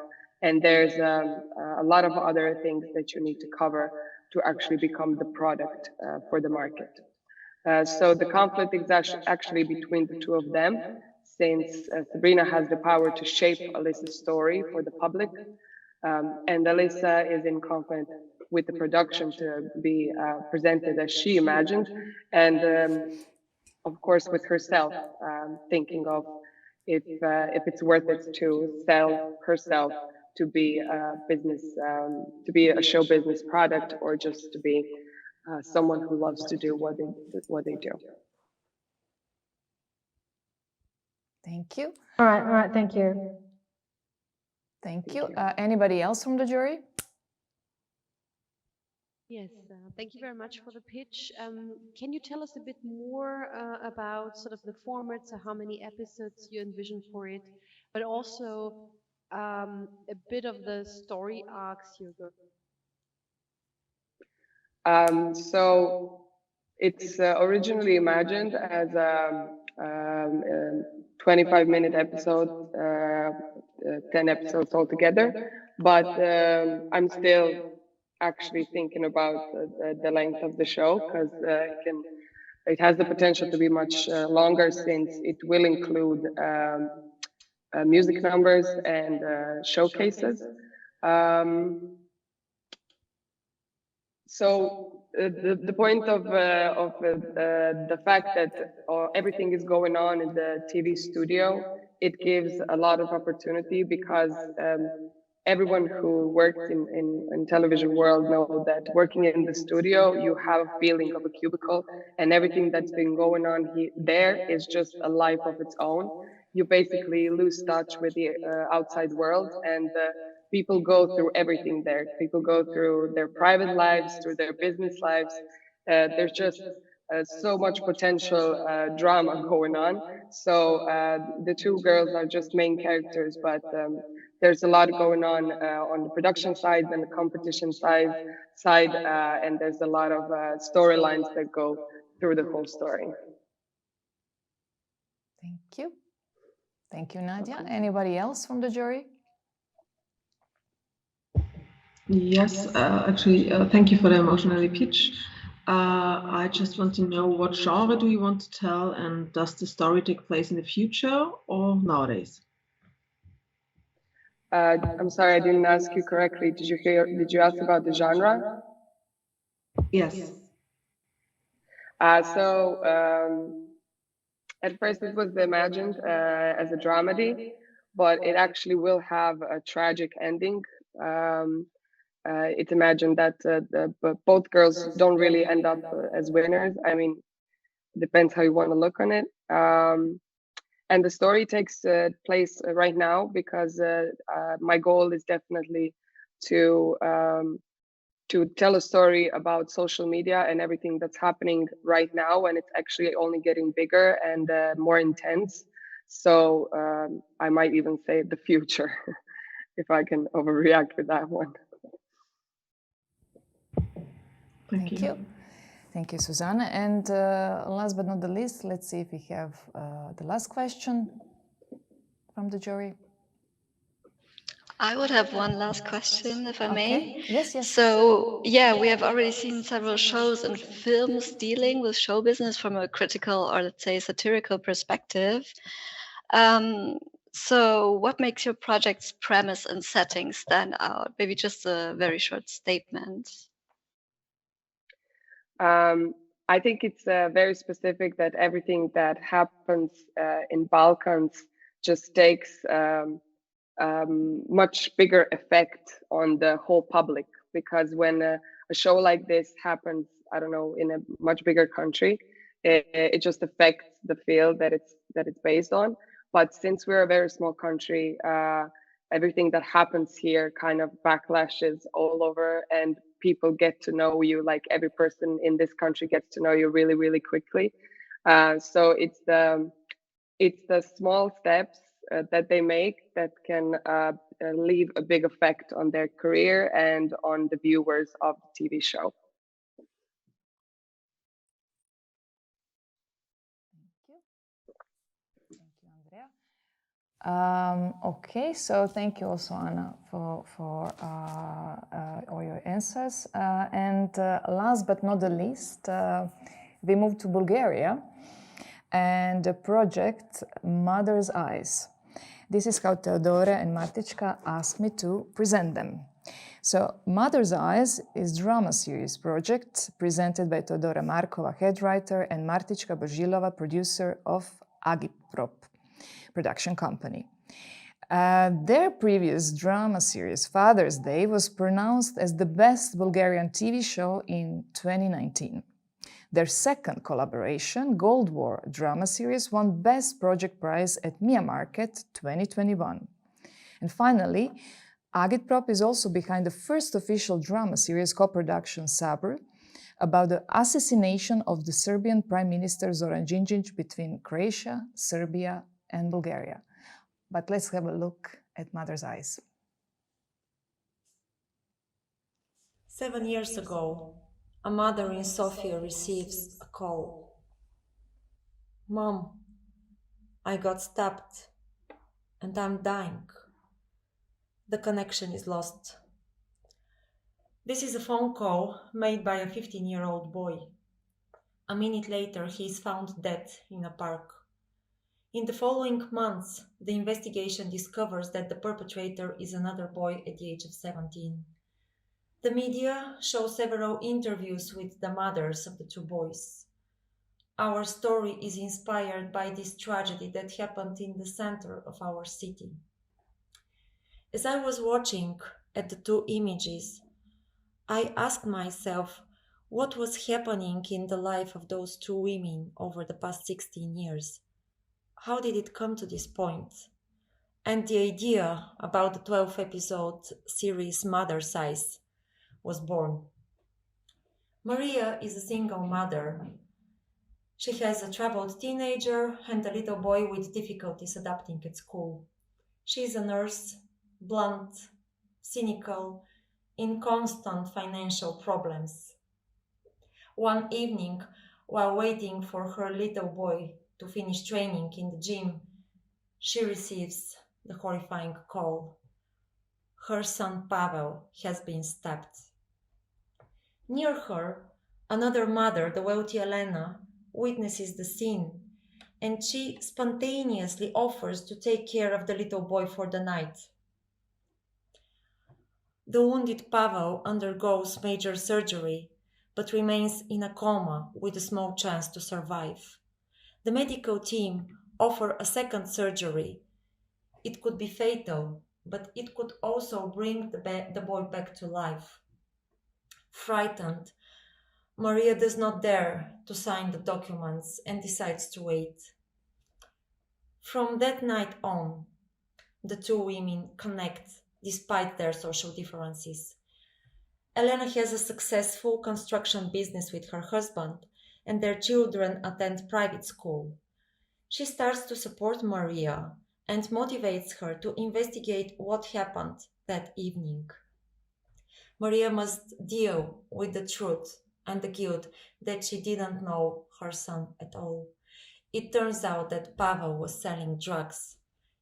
[SPEAKER 3] And there's a lot of other things that you need to cover to actually become the product for the market. So the conflict is actually between the two of them, since Sabrina has the power to shape Alyssa's story for the public, and Alyssa is in conflict with the production to be presented as she imagined, and of course with herself, thinking of if it's worth it to sell herself to be a business, to be a show business product, or just to be someone who loves to do what they do.
[SPEAKER 1] Thank you.
[SPEAKER 10] All right, thank you.
[SPEAKER 1] Thank you. Anybody else from the jury?
[SPEAKER 6] Yes, thank you very much for the pitch. Can you tell us a bit more about sort of the formats, so how many episodes you envision for it, but also a bit of the story arcs you're going?
[SPEAKER 3] So it's originally imagined as a 25-minute episode, 10 episodes altogether, but I'm still actually thinking about the length of the show, because it has the potential to be much longer, since it will include music numbers and showcases. So the point of the fact that everything is going on in the TV studio, it gives a lot of opportunity, because everyone who works in television world know that working in the studio, you have a feeling of a cubicle, and everything that's been going on there is just a life of its own. You basically lose touch with the outside world, and people go through everything there. People go through their private lives, through their business lives. There's just so much potential drama going on. So the two girls are just main characters, but there's a lot going on the production side and the competition side, and there's a lot of storylines that go through the whole story.
[SPEAKER 1] Thank you. Thank you, Nadia. Anybody else from the jury?
[SPEAKER 8] Yes, actually, thank you for the emotional pitch. I just want to know, what genre do you want to tell, and does the story take place in the future or nowadays?
[SPEAKER 3] I'm sorry, I didn't ask you correctly. Did you ask about the genre?
[SPEAKER 8] Yes.
[SPEAKER 3] At first it was imagined as a dramedy, but it actually will have a tragic ending. It's imagined that both girls don't really end up as winners. I mean, depends how you want to look on it. And the story takes place right now, because my goal is definitely to tell a story about social media and everything that's happening right now, and it's actually only getting bigger and more intense. So I might even say the future, if I can overreact with that one.
[SPEAKER 1] Thank you. Thank you, Susanna. And last but not the least, let's see if we have the last question from the jury.
[SPEAKER 4] I would have one last question, if I may.
[SPEAKER 1] Yes.
[SPEAKER 4] So, yeah, we have already seen several shows and films dealing with show business from a critical, or let's say satirical perspective. So what makes your project's premise and setting stand out? Maybe just a very short statement.
[SPEAKER 3] I think it's very specific that everything that happens in Balkans just takes much bigger effect on the whole public, because when a show like this happens, I don't know, in a much bigger country, it just affects the field that it's based on. But since we're a very small country, everything that happens here kind of backlashes all over, and people get to know you, like every person in this country gets to know you really, really quickly. So it's the small steps that they make that can leave a big effect on their career and on the viewers of the TV show.
[SPEAKER 1] Okay, so thank you also, Anna, for all your answers. And last but not the least, we move to Bulgaria and the project Mother's Eyes. This is how Teodora and Martička asked me to present them. So Mother's Eyes is drama series project presented by Teodora Markova, head writer, and Martička Božilova, producer of Agitprop production company. Their previous drama series, Father's Day, was pronounced as the best Bulgarian TV show in 2019. Their second collaboration, Gold War drama series, won Best Project Prize at Mia Market 2021. And finally, Agitprop is also behind the first official drama series co-production, Sabr, about the assassination of the Serbian Prime Minister Zoran Đinđić between Croatia, Serbia, and Bulgaria. But let's have a look at Mother's Eyes.
[SPEAKER 11] 7 years ago, a mother in Sofia receives a call. Mom, I got stabbed and I'm dying. The connection is lost. This is a phone call made by a 15-year-old boy. A minute later, he is found dead in a park. In the following months, the investigation discovers that the perpetrator is another boy at the age of 17. The media show several interviews with the mothers of the two boys. Our story is inspired by this tragedy that happened in the center of our city. As I was watching at the two images, I asked myself what was happening in the life of those two women over the past 16 years. How did it come to this point? And the idea about the 12-episode series Mother's Eyes was born. Maria is a single mother. She has a troubled teenager and a little boy with difficulties adapting at school. She is a nurse, blunt, cynical, in constant financial problems. One evening, while waiting for her little boy to finish training in the gym, she receives the horrifying call. Her son Pavel has been stabbed. Near her, another mother, the wealthy Elena, witnesses the scene, and she spontaneously offers to take care of the little boy for the night. The wounded Pavel undergoes major surgery, but remains in a coma with a small chance to survive. The medical team offer a second surgery. It could be fatal, but it could also bring the boy back to life. Frightened, Maria does not dare to sign the documents and decides to wait. From that night on, the two women connect despite their social differences. Elena has a successful construction business with her husband, and their children attend private school. She starts to support Maria and motivates her to investigate what happened that evening. Maria must deal with the truth and the guilt that she didn't know her son at all. It turns out that Pavel was selling drugs.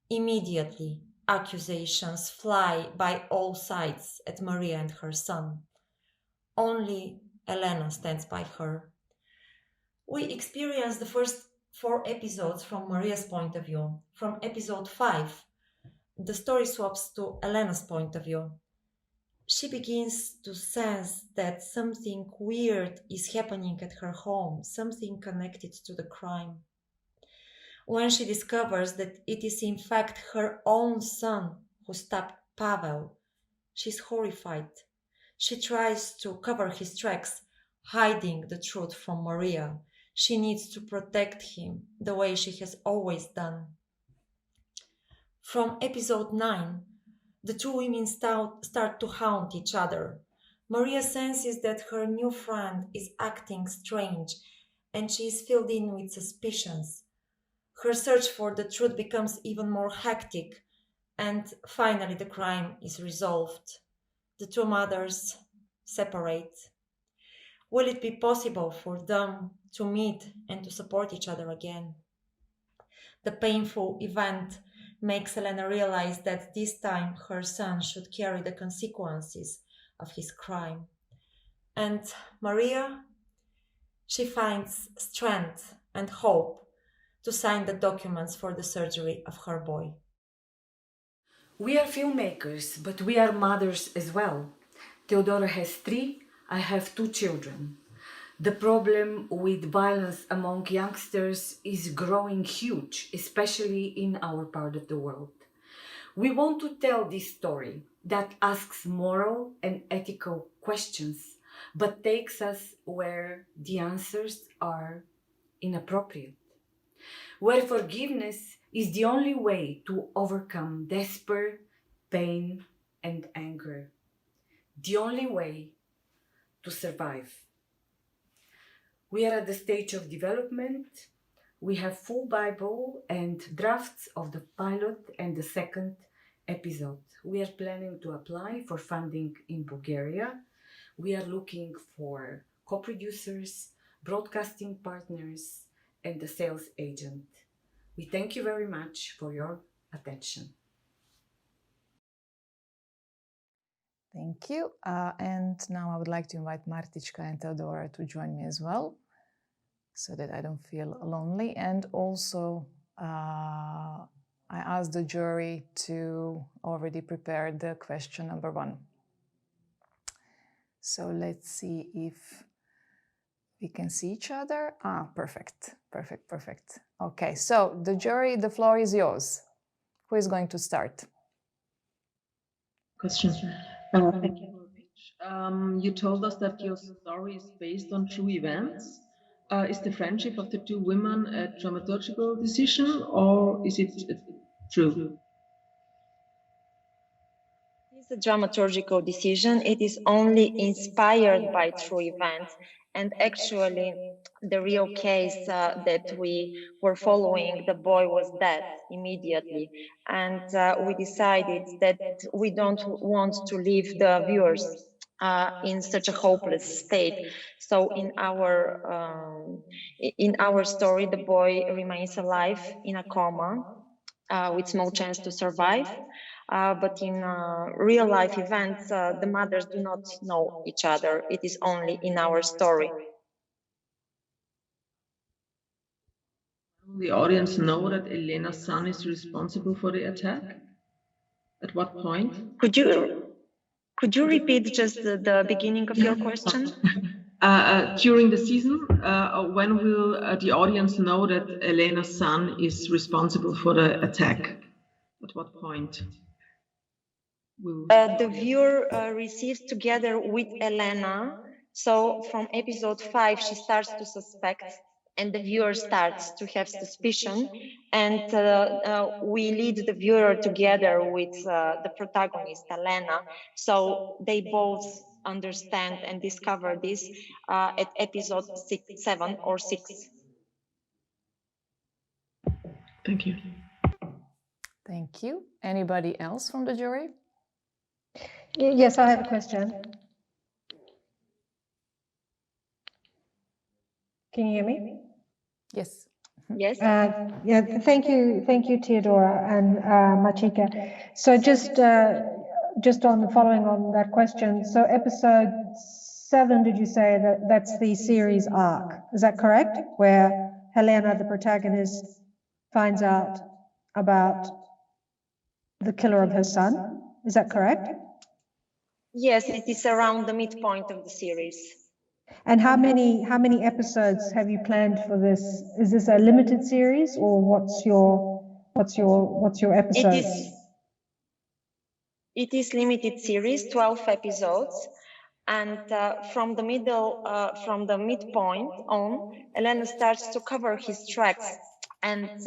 [SPEAKER 11] Immediately, accusations fly by all sides at Maria and her son. Only Elena stands by her. We experience the first 4 episodes from Maria's point of view. From episode 5, the story swaps to Elena's point of view. She begins to sense that something weird is happening at her home, something connected to the crime. When she discovers that it is in fact her own son who stabbed Pavel, she's horrified. She tries to cover his tracks, hiding the truth from Maria. She needs to protect him the way she has always done. From episode 9, the two women start to haunt each other. Maria senses that her new friend is acting strange, and she is filled in with suspicions. Her search for the truth becomes even more hectic, and finally the crime is resolved. The two mothers separate. Will it be possible for them to meet and to support each other again? The painful event makes Elena realize that this time her son should carry the consequences of his crime. And Maria, she finds strength and hope to sign the documents for the surgery of her boy.
[SPEAKER 13] We are filmmakers, but we are mothers as well. Theodora has 3, I have 2 children. The problem with violence among youngsters is growing huge, especially in our part of the world. We want to tell this story that asks moral and ethical questions, but takes us where the answers are inappropriate. Where forgiveness is the only way to overcome despair, pain, and anger. The only way to survive. We are at the stage of development. We have full Bible and drafts of the pilot and the second episode. We are planning to apply for funding in Bulgaria. We are looking for co-producers, broadcasting partners, and a sales agent. We thank you very much for your attention.
[SPEAKER 1] Thank you. And now I would like to invite Martička and Teodora to join me as well, so that I don't feel lonely. And also, I asked the jury to already prepare the question number 1. So let's see if we can see each other. Perfect. Okay, so the jury, the floor is yours. Who is going to start?
[SPEAKER 8] Question. Thank you for the pitch. You told us that your story is based on true events. Is the friendship of the 2 women a dramaturgical decision, or is it true?
[SPEAKER 22] It's a dramaturgical decision. It is only inspired by true events. And actually, the real case that we were following, the boy was dead immediately. And we decided that we don't want to leave the viewers in such a hopeless state. So in our story, the boy remains alive in a coma with small chance to survive. But in real life events, the mothers do not know each other. It is only in our story.
[SPEAKER 8] Will the audience know that Elena's son is responsible for the attack? At what point?
[SPEAKER 22] Could you repeat just the beginning of your question?
[SPEAKER 8] During the season, when will the audience know that Elena's son is responsible for the attack? At what point?
[SPEAKER 22] The viewer receives together with Elena. So from episode 5, she starts to suspect, and the viewer starts to have suspicion. And we lead the viewer together with the protagonist, Elena. So they both understand and discover this at episode 7 or 6.
[SPEAKER 8] Thank you.
[SPEAKER 1] Thank you. Anybody else from the jury?
[SPEAKER 10] Yes, I have a question. Can you hear me?
[SPEAKER 1] Yes.
[SPEAKER 22] Yes.
[SPEAKER 10] Yeah. Thank you, Teodora and Machika. So just on following on that question. So episode 7, did you say that's the series arc? Is that correct? Where Helena, the protagonist, finds out about the killer of her son. Is that correct?
[SPEAKER 22] Yes, it is around the midpoint of the series.
[SPEAKER 10] And how many episodes have you planned for this? Is this a limited series, or what's your episodes?
[SPEAKER 22] It is limited series, 12 episodes, and from the midpoint on, Elena starts to cover his tracks, and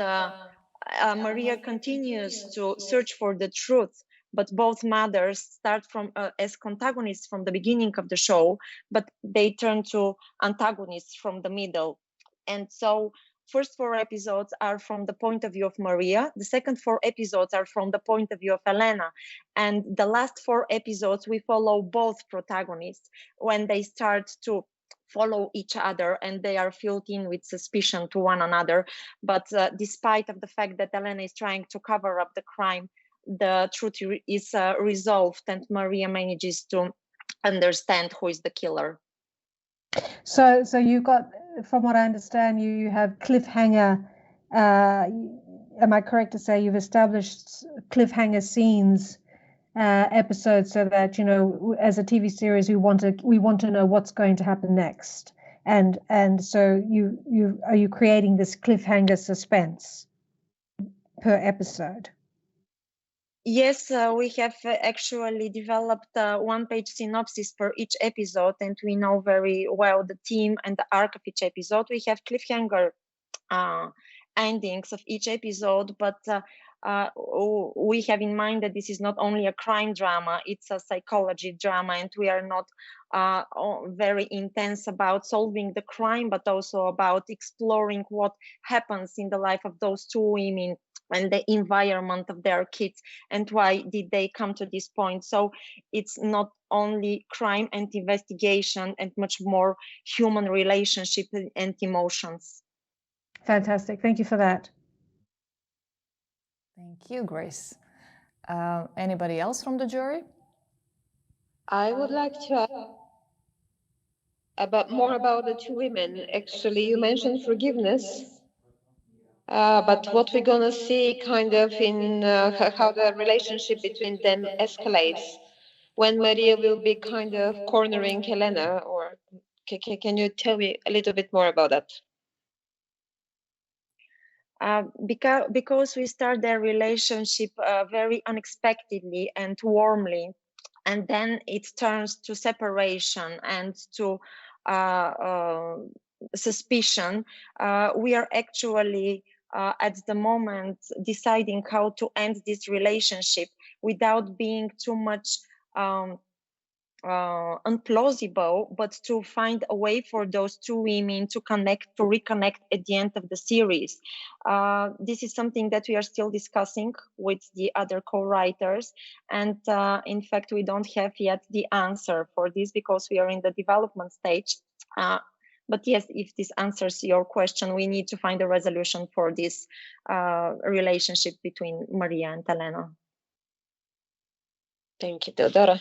[SPEAKER 22] Maria continues to search for the truth. But both mothers start from as antagonists from the beginning of the show, but they turn to antagonists from the middle. And so first 4 episodes are from the point of view of Maria. The second 4 episodes are from the point of view of Elena. And the last 4 episodes, we follow both protagonists when they start to follow each other and they are filled in with suspicion to one another. But despite of the fact that Elena is trying to cover up the crime, the truth is resolved and Maria manages to understand who is the killer.
[SPEAKER 10] So you got, from what I understand, you have cliffhanger. Am I correct to say you've established cliffhanger scenes, episodes, so that, you know, as a TV series, we want to know what's going to happen next, and so are you creating this cliffhanger suspense per episode?
[SPEAKER 22] Yes, we have actually developed a one-page synopsis for each episode, and we know very well the theme and the arc of each episode. We have cliffhanger endings of each episode, but we have in mind that this is not only a crime drama, it's a psychology drama, and we are not very intense about solving the crime, but also about exploring what happens in the life of those two women and the environment of their kids and why did they come to this point. So it's not only crime and investigation and much more human relationship and emotions.
[SPEAKER 10] Fantastic. Thank you for that.
[SPEAKER 1] Thank you, Grace. Anybody else from the jury?
[SPEAKER 5] I would like to more about the two women. Actually, you mentioned forgiveness. But what we're gonna see kind of in how the relationship between them escalates when Maria will be kind of cornering Helena, or can you tell me a little bit more about that?
[SPEAKER 22] Because we start their relationship very unexpectedly and warmly, and then it turns to separation and to suspicion. We are actually at the moment deciding how to end this relationship without being too much unplausible, but to find a way for those two women to reconnect at the end of the series. This is something that we are still discussing with the other co-writers, and in fact we don't have yet the answer for this because we are in the development stage. But yes, if this answers your question, we need to find a resolution for this relationship between Maria and Elena.
[SPEAKER 5] Thank you, Teodora.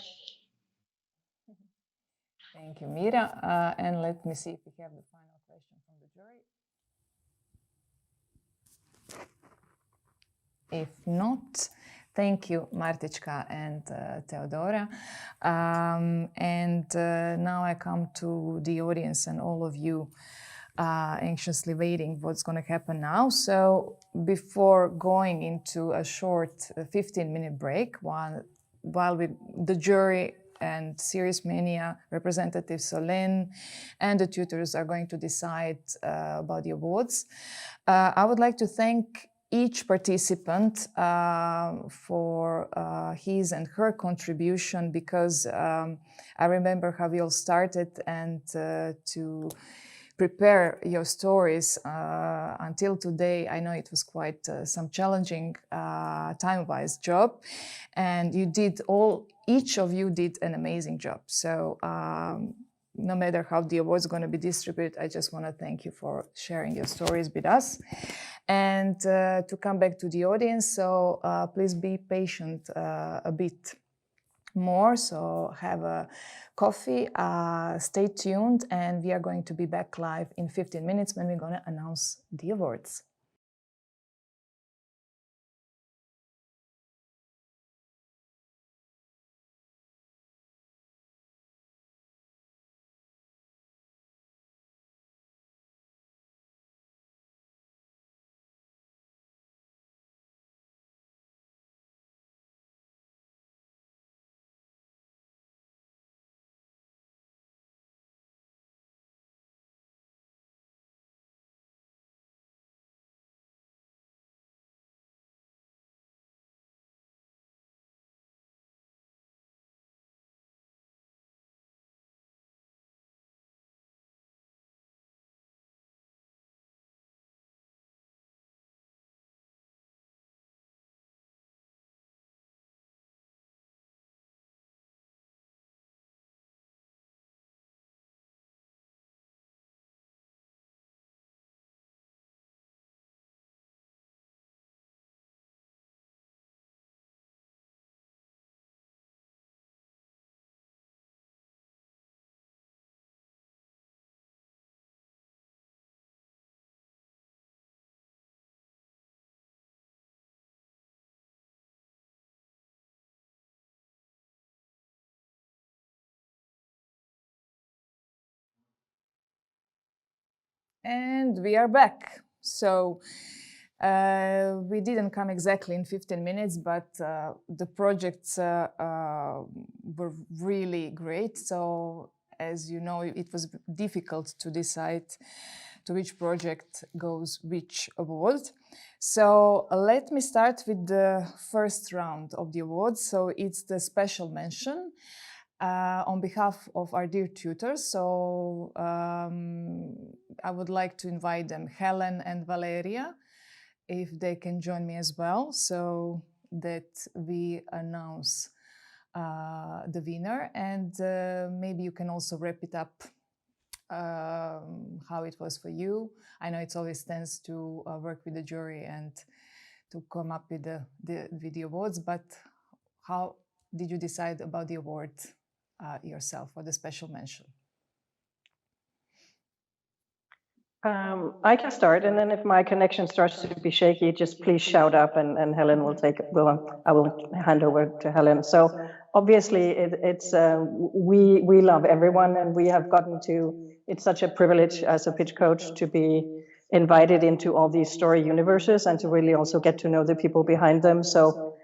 [SPEAKER 1] Thank you, Mira. And let me see if we have the final question from the jury. If not, thank you, Martička and Teodora. Now I come to the audience and all of you anxiously waiting what's going to happen now. So before going into a short 15-minute break, while the jury and Series Mania representatives Solène and the tutors are going to decide about the awards, I would like to thank each participant for his and her contribution, because I remember how we all started, and to prepare your stories until today, I know it was quite some challenging time-wise job, and each of you did an amazing job. So no matter how the awards are going to be distributed, I just want to thank you for sharing your stories with us. And to come back to the audience, so please be patient a bit more. So have a coffee, stay tuned, and we are going to be back live in 15 minutes when we're going to announce the awards. And we are back. So we didn't come exactly in 15 minutes, but the projects were really great. So as you know, it was difficult to decide to which project goes which award. So let me start with the first round of the awards. So it's the special mention. On behalf of our dear tutors, so I would like to invite them, Helen and Valeria, if they can join me as well, so that we announce the winner. And maybe you can also wrap it up how it was for you. I know it's always tense to work with the jury and to come up with the awards, but how did you decide about the award yourself or the special mention?
[SPEAKER 12] I can start, and then if my connection starts to be shaky, just please shout up, and Helen will I will hand over to Helen. So obviously, we love everyone, and we have gotten to. It's such a privilege as a pitch coach to be invited into all these story universes and to really also get to know the people behind them. So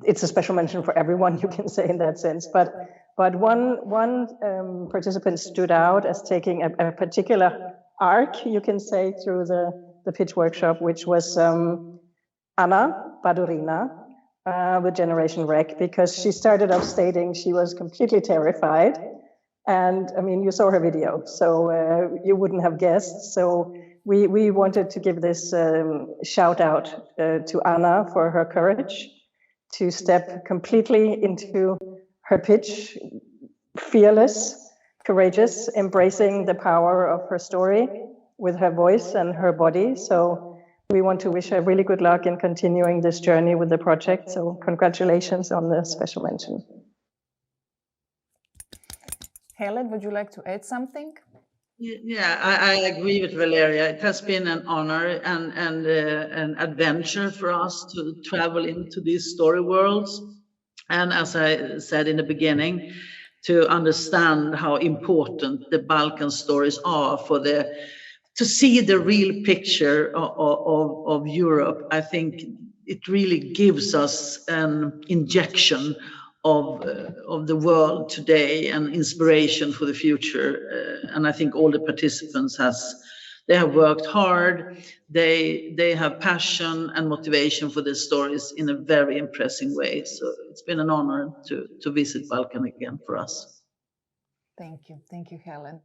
[SPEAKER 12] it's a special mention for everyone, you can say in that sense. But one participant stood out as taking a particular arc, you can say, through the pitch workshop, which was Anna Badurina with Generation Rec, because she started off stating she was completely terrified. And I mean, you saw her video, so you wouldn't have guessed. So we wanted to give this shout out to Anna for her courage to step completely into her pitch, fearless, courageous, embracing the power of her story with her voice and her body. So we want to wish her really good luck in continuing this journey with the project. So congratulations on the special mention.
[SPEAKER 1] Helen, would you like to add something?
[SPEAKER 14] Yeah, I agree with Valeria. It has been an honor and an adventure for us to travel into these story worlds. And as I said in the beginning, to understand how important the Balkan stories are to see the real picture of Europe. I think it really gives us an injection of the world today and inspiration for the future. And I think all the participants they have worked hard. They have passion and motivation for their stories in a very impressive way. So it's been an honor to visit Balkan again for us.
[SPEAKER 1] Thank you, Helen.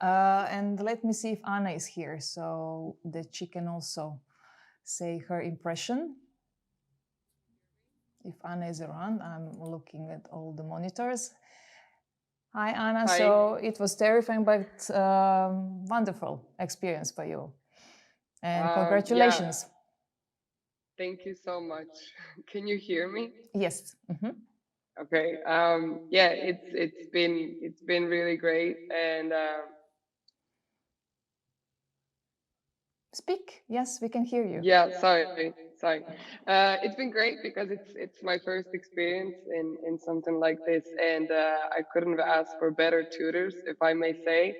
[SPEAKER 1] And let me see if Anna is here so that she can also say her impression. If Anna is around, I'm looking at all the monitors. Hi, Anna.
[SPEAKER 3] Hi.
[SPEAKER 1] So it was terrifying, but wonderful experience for you. And congratulations.
[SPEAKER 3] Yeah. Thank you so much. Can you hear me?
[SPEAKER 1] Yes. Mm-hmm.
[SPEAKER 3] Okay. Yeah, it's been really great, and
[SPEAKER 1] speak. Yes, we can hear you.
[SPEAKER 3] Yeah, sorry. It's been great because it's my first experience in something like this, and I couldn't have asked for better tutors, if I may say.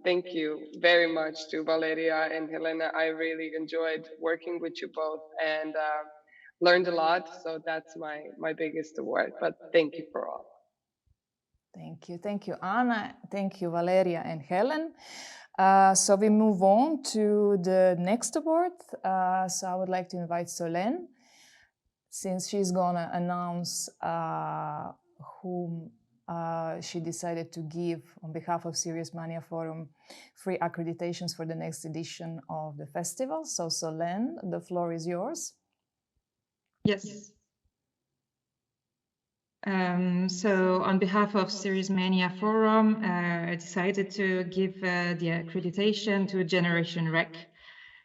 [SPEAKER 3] Thank you very much to Valeria and Helena. I really enjoyed working with you both and learned a lot. So that's my biggest award. But thank you for all.
[SPEAKER 1] Thank you, Anna. Thank you, Valeria and Helen. So we move on to the next award. So I would like to invite Solène, since she's gonna announce whom she decided to give on behalf of Serious Mania Forum free accreditations for the next edition of the festival. So Solène, the floor is yours.
[SPEAKER 7] Yes. So on behalf of Serious Mania Forum, I decided to give the accreditation to Generation Rec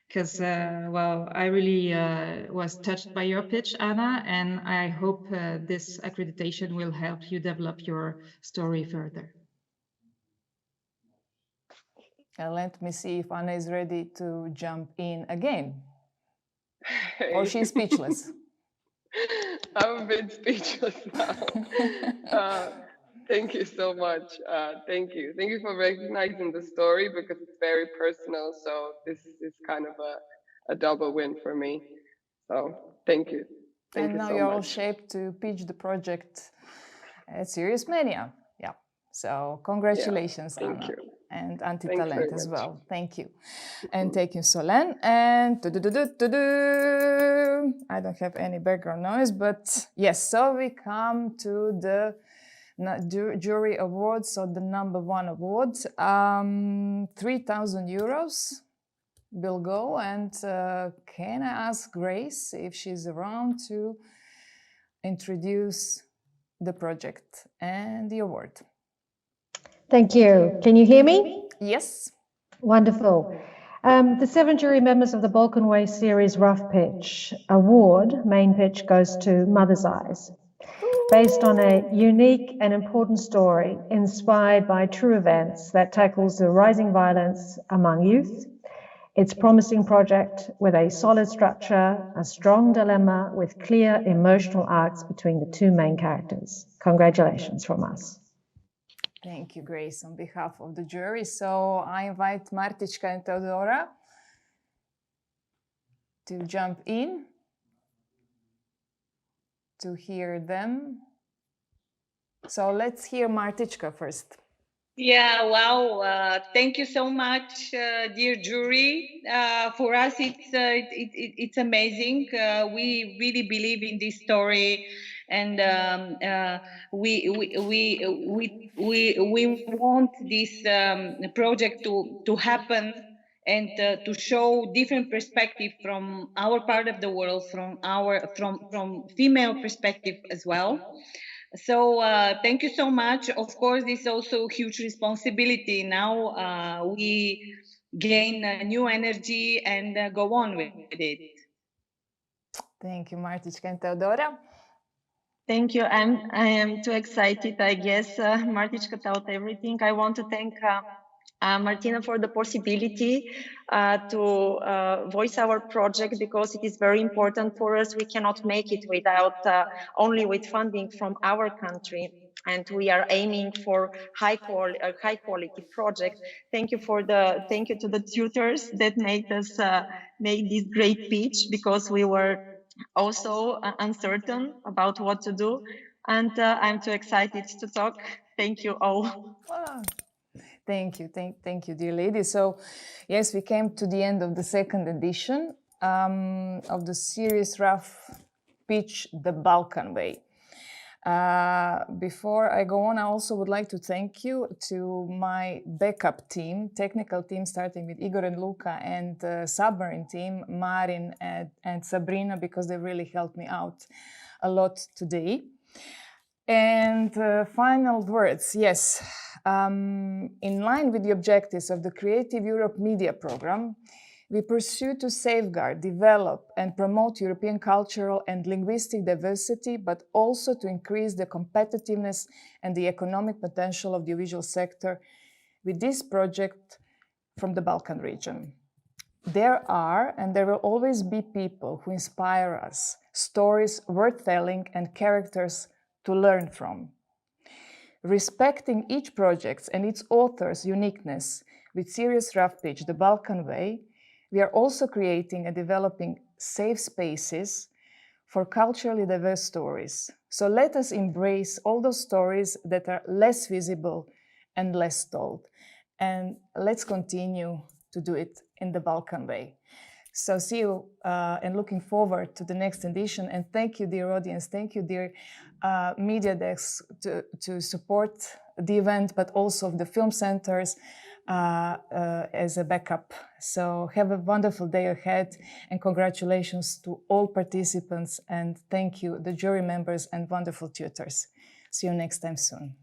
[SPEAKER 7] because, well, I really was touched by your pitch, Anna, and I hope this accreditation will help you develop your story further.
[SPEAKER 1] Let me see if Anna is ready to jump in again. Or she's speechless.
[SPEAKER 3] I'm a bit speechless now. Thank you so much. Thank you. Thank you for recognizing the story because it's very personal. So this is kind of a double win for me. So thank you. Thank
[SPEAKER 1] And
[SPEAKER 3] you
[SPEAKER 1] now
[SPEAKER 3] so
[SPEAKER 1] you're all
[SPEAKER 3] much.
[SPEAKER 1] shaped to pitch the project at Serious Mania. Yeah. So congratulations,
[SPEAKER 3] thank
[SPEAKER 1] Anna.
[SPEAKER 3] you.
[SPEAKER 1] And
[SPEAKER 3] Thanks
[SPEAKER 1] Anti-Talent
[SPEAKER 3] very
[SPEAKER 1] as
[SPEAKER 3] much.
[SPEAKER 1] well. Thank you. And thank you, Solène. And I don't have any background noise, but yes, so we come to the jury awards. So the number one award, 3,000 euros will go. And can I ask Grace if she's around to introduce the project and the award?
[SPEAKER 10] Thank you. Can you hear me?
[SPEAKER 1] Yes.
[SPEAKER 10] Wonderful. The 7 jury members of the Balkan Way series Rough Pitch award, main pitch, goes to Mother's Eyes. Based on a unique and important story inspired by true events that tackles the rising violence among youth. It's a promising project with a solid structure, a strong dilemma with clear emotional arcs between the two main characters. Congratulations from us.
[SPEAKER 1] Thank you, Grace, on behalf of the jury. So I invite Martička and Teodora to jump in to hear them. So let's hear Martička first.
[SPEAKER 15] Yeah, wow. Thank you so much, dear jury. For us, it's amazing. We really believe in this story, and we want this project to happen and to show different perspective from our part of the world, from female perspective as well. So thank you so much. Of course, this is also a huge responsibility. Now we gain new energy and go on with it.
[SPEAKER 1] Thank you, Martička and Teodora.
[SPEAKER 22] Thank you. I am too excited. I guess Martička told everything. I want to thank Martina for the possibility to voice our project because it is very important for us. We cannot make it without only with funding from our country. And we are aiming for high quality project. Thank you to the tutors that made us make this great pitch because we were also uncertain about what to do. And I'm too excited to talk. Thank you all.
[SPEAKER 1] Wow. Thank you, thank you, dear lady. So, yes, we came to the end of the second edition of the series Rough Pitch, the Balkan Way. Before I go on, I also would like to thank you to my backup team, technical team, starting with Igor and Luka, and submarine team, Marin and Sabrina, because they really helped me out a lot today. And final words, yes. In line with the objectives of the Creative Europe Media Programme, we pursue to safeguard, develop, and promote European cultural and linguistic diversity, but also to increase the competitiveness and the economic potential of the audiovisual sector with this project from the Balkan region. There are and there will always be people who inspire us, stories worth telling, and characters to learn from. Respecting each project and its author's uniqueness with Serious Rough Pitch, the Balkan Way, we are also creating and developing safe spaces for culturally diverse stories. So let us embrace all those stories that are less visible and less told. And let's continue to do it in the Balkan Way. So see you and looking forward to the next edition. And thank you, dear audience. Thank you, dear media desks to support the event, but also the film centers as a backup. So have a wonderful day ahead and congratulations to all participants. And thank you, the jury members and wonderful tutors. See you next time soon.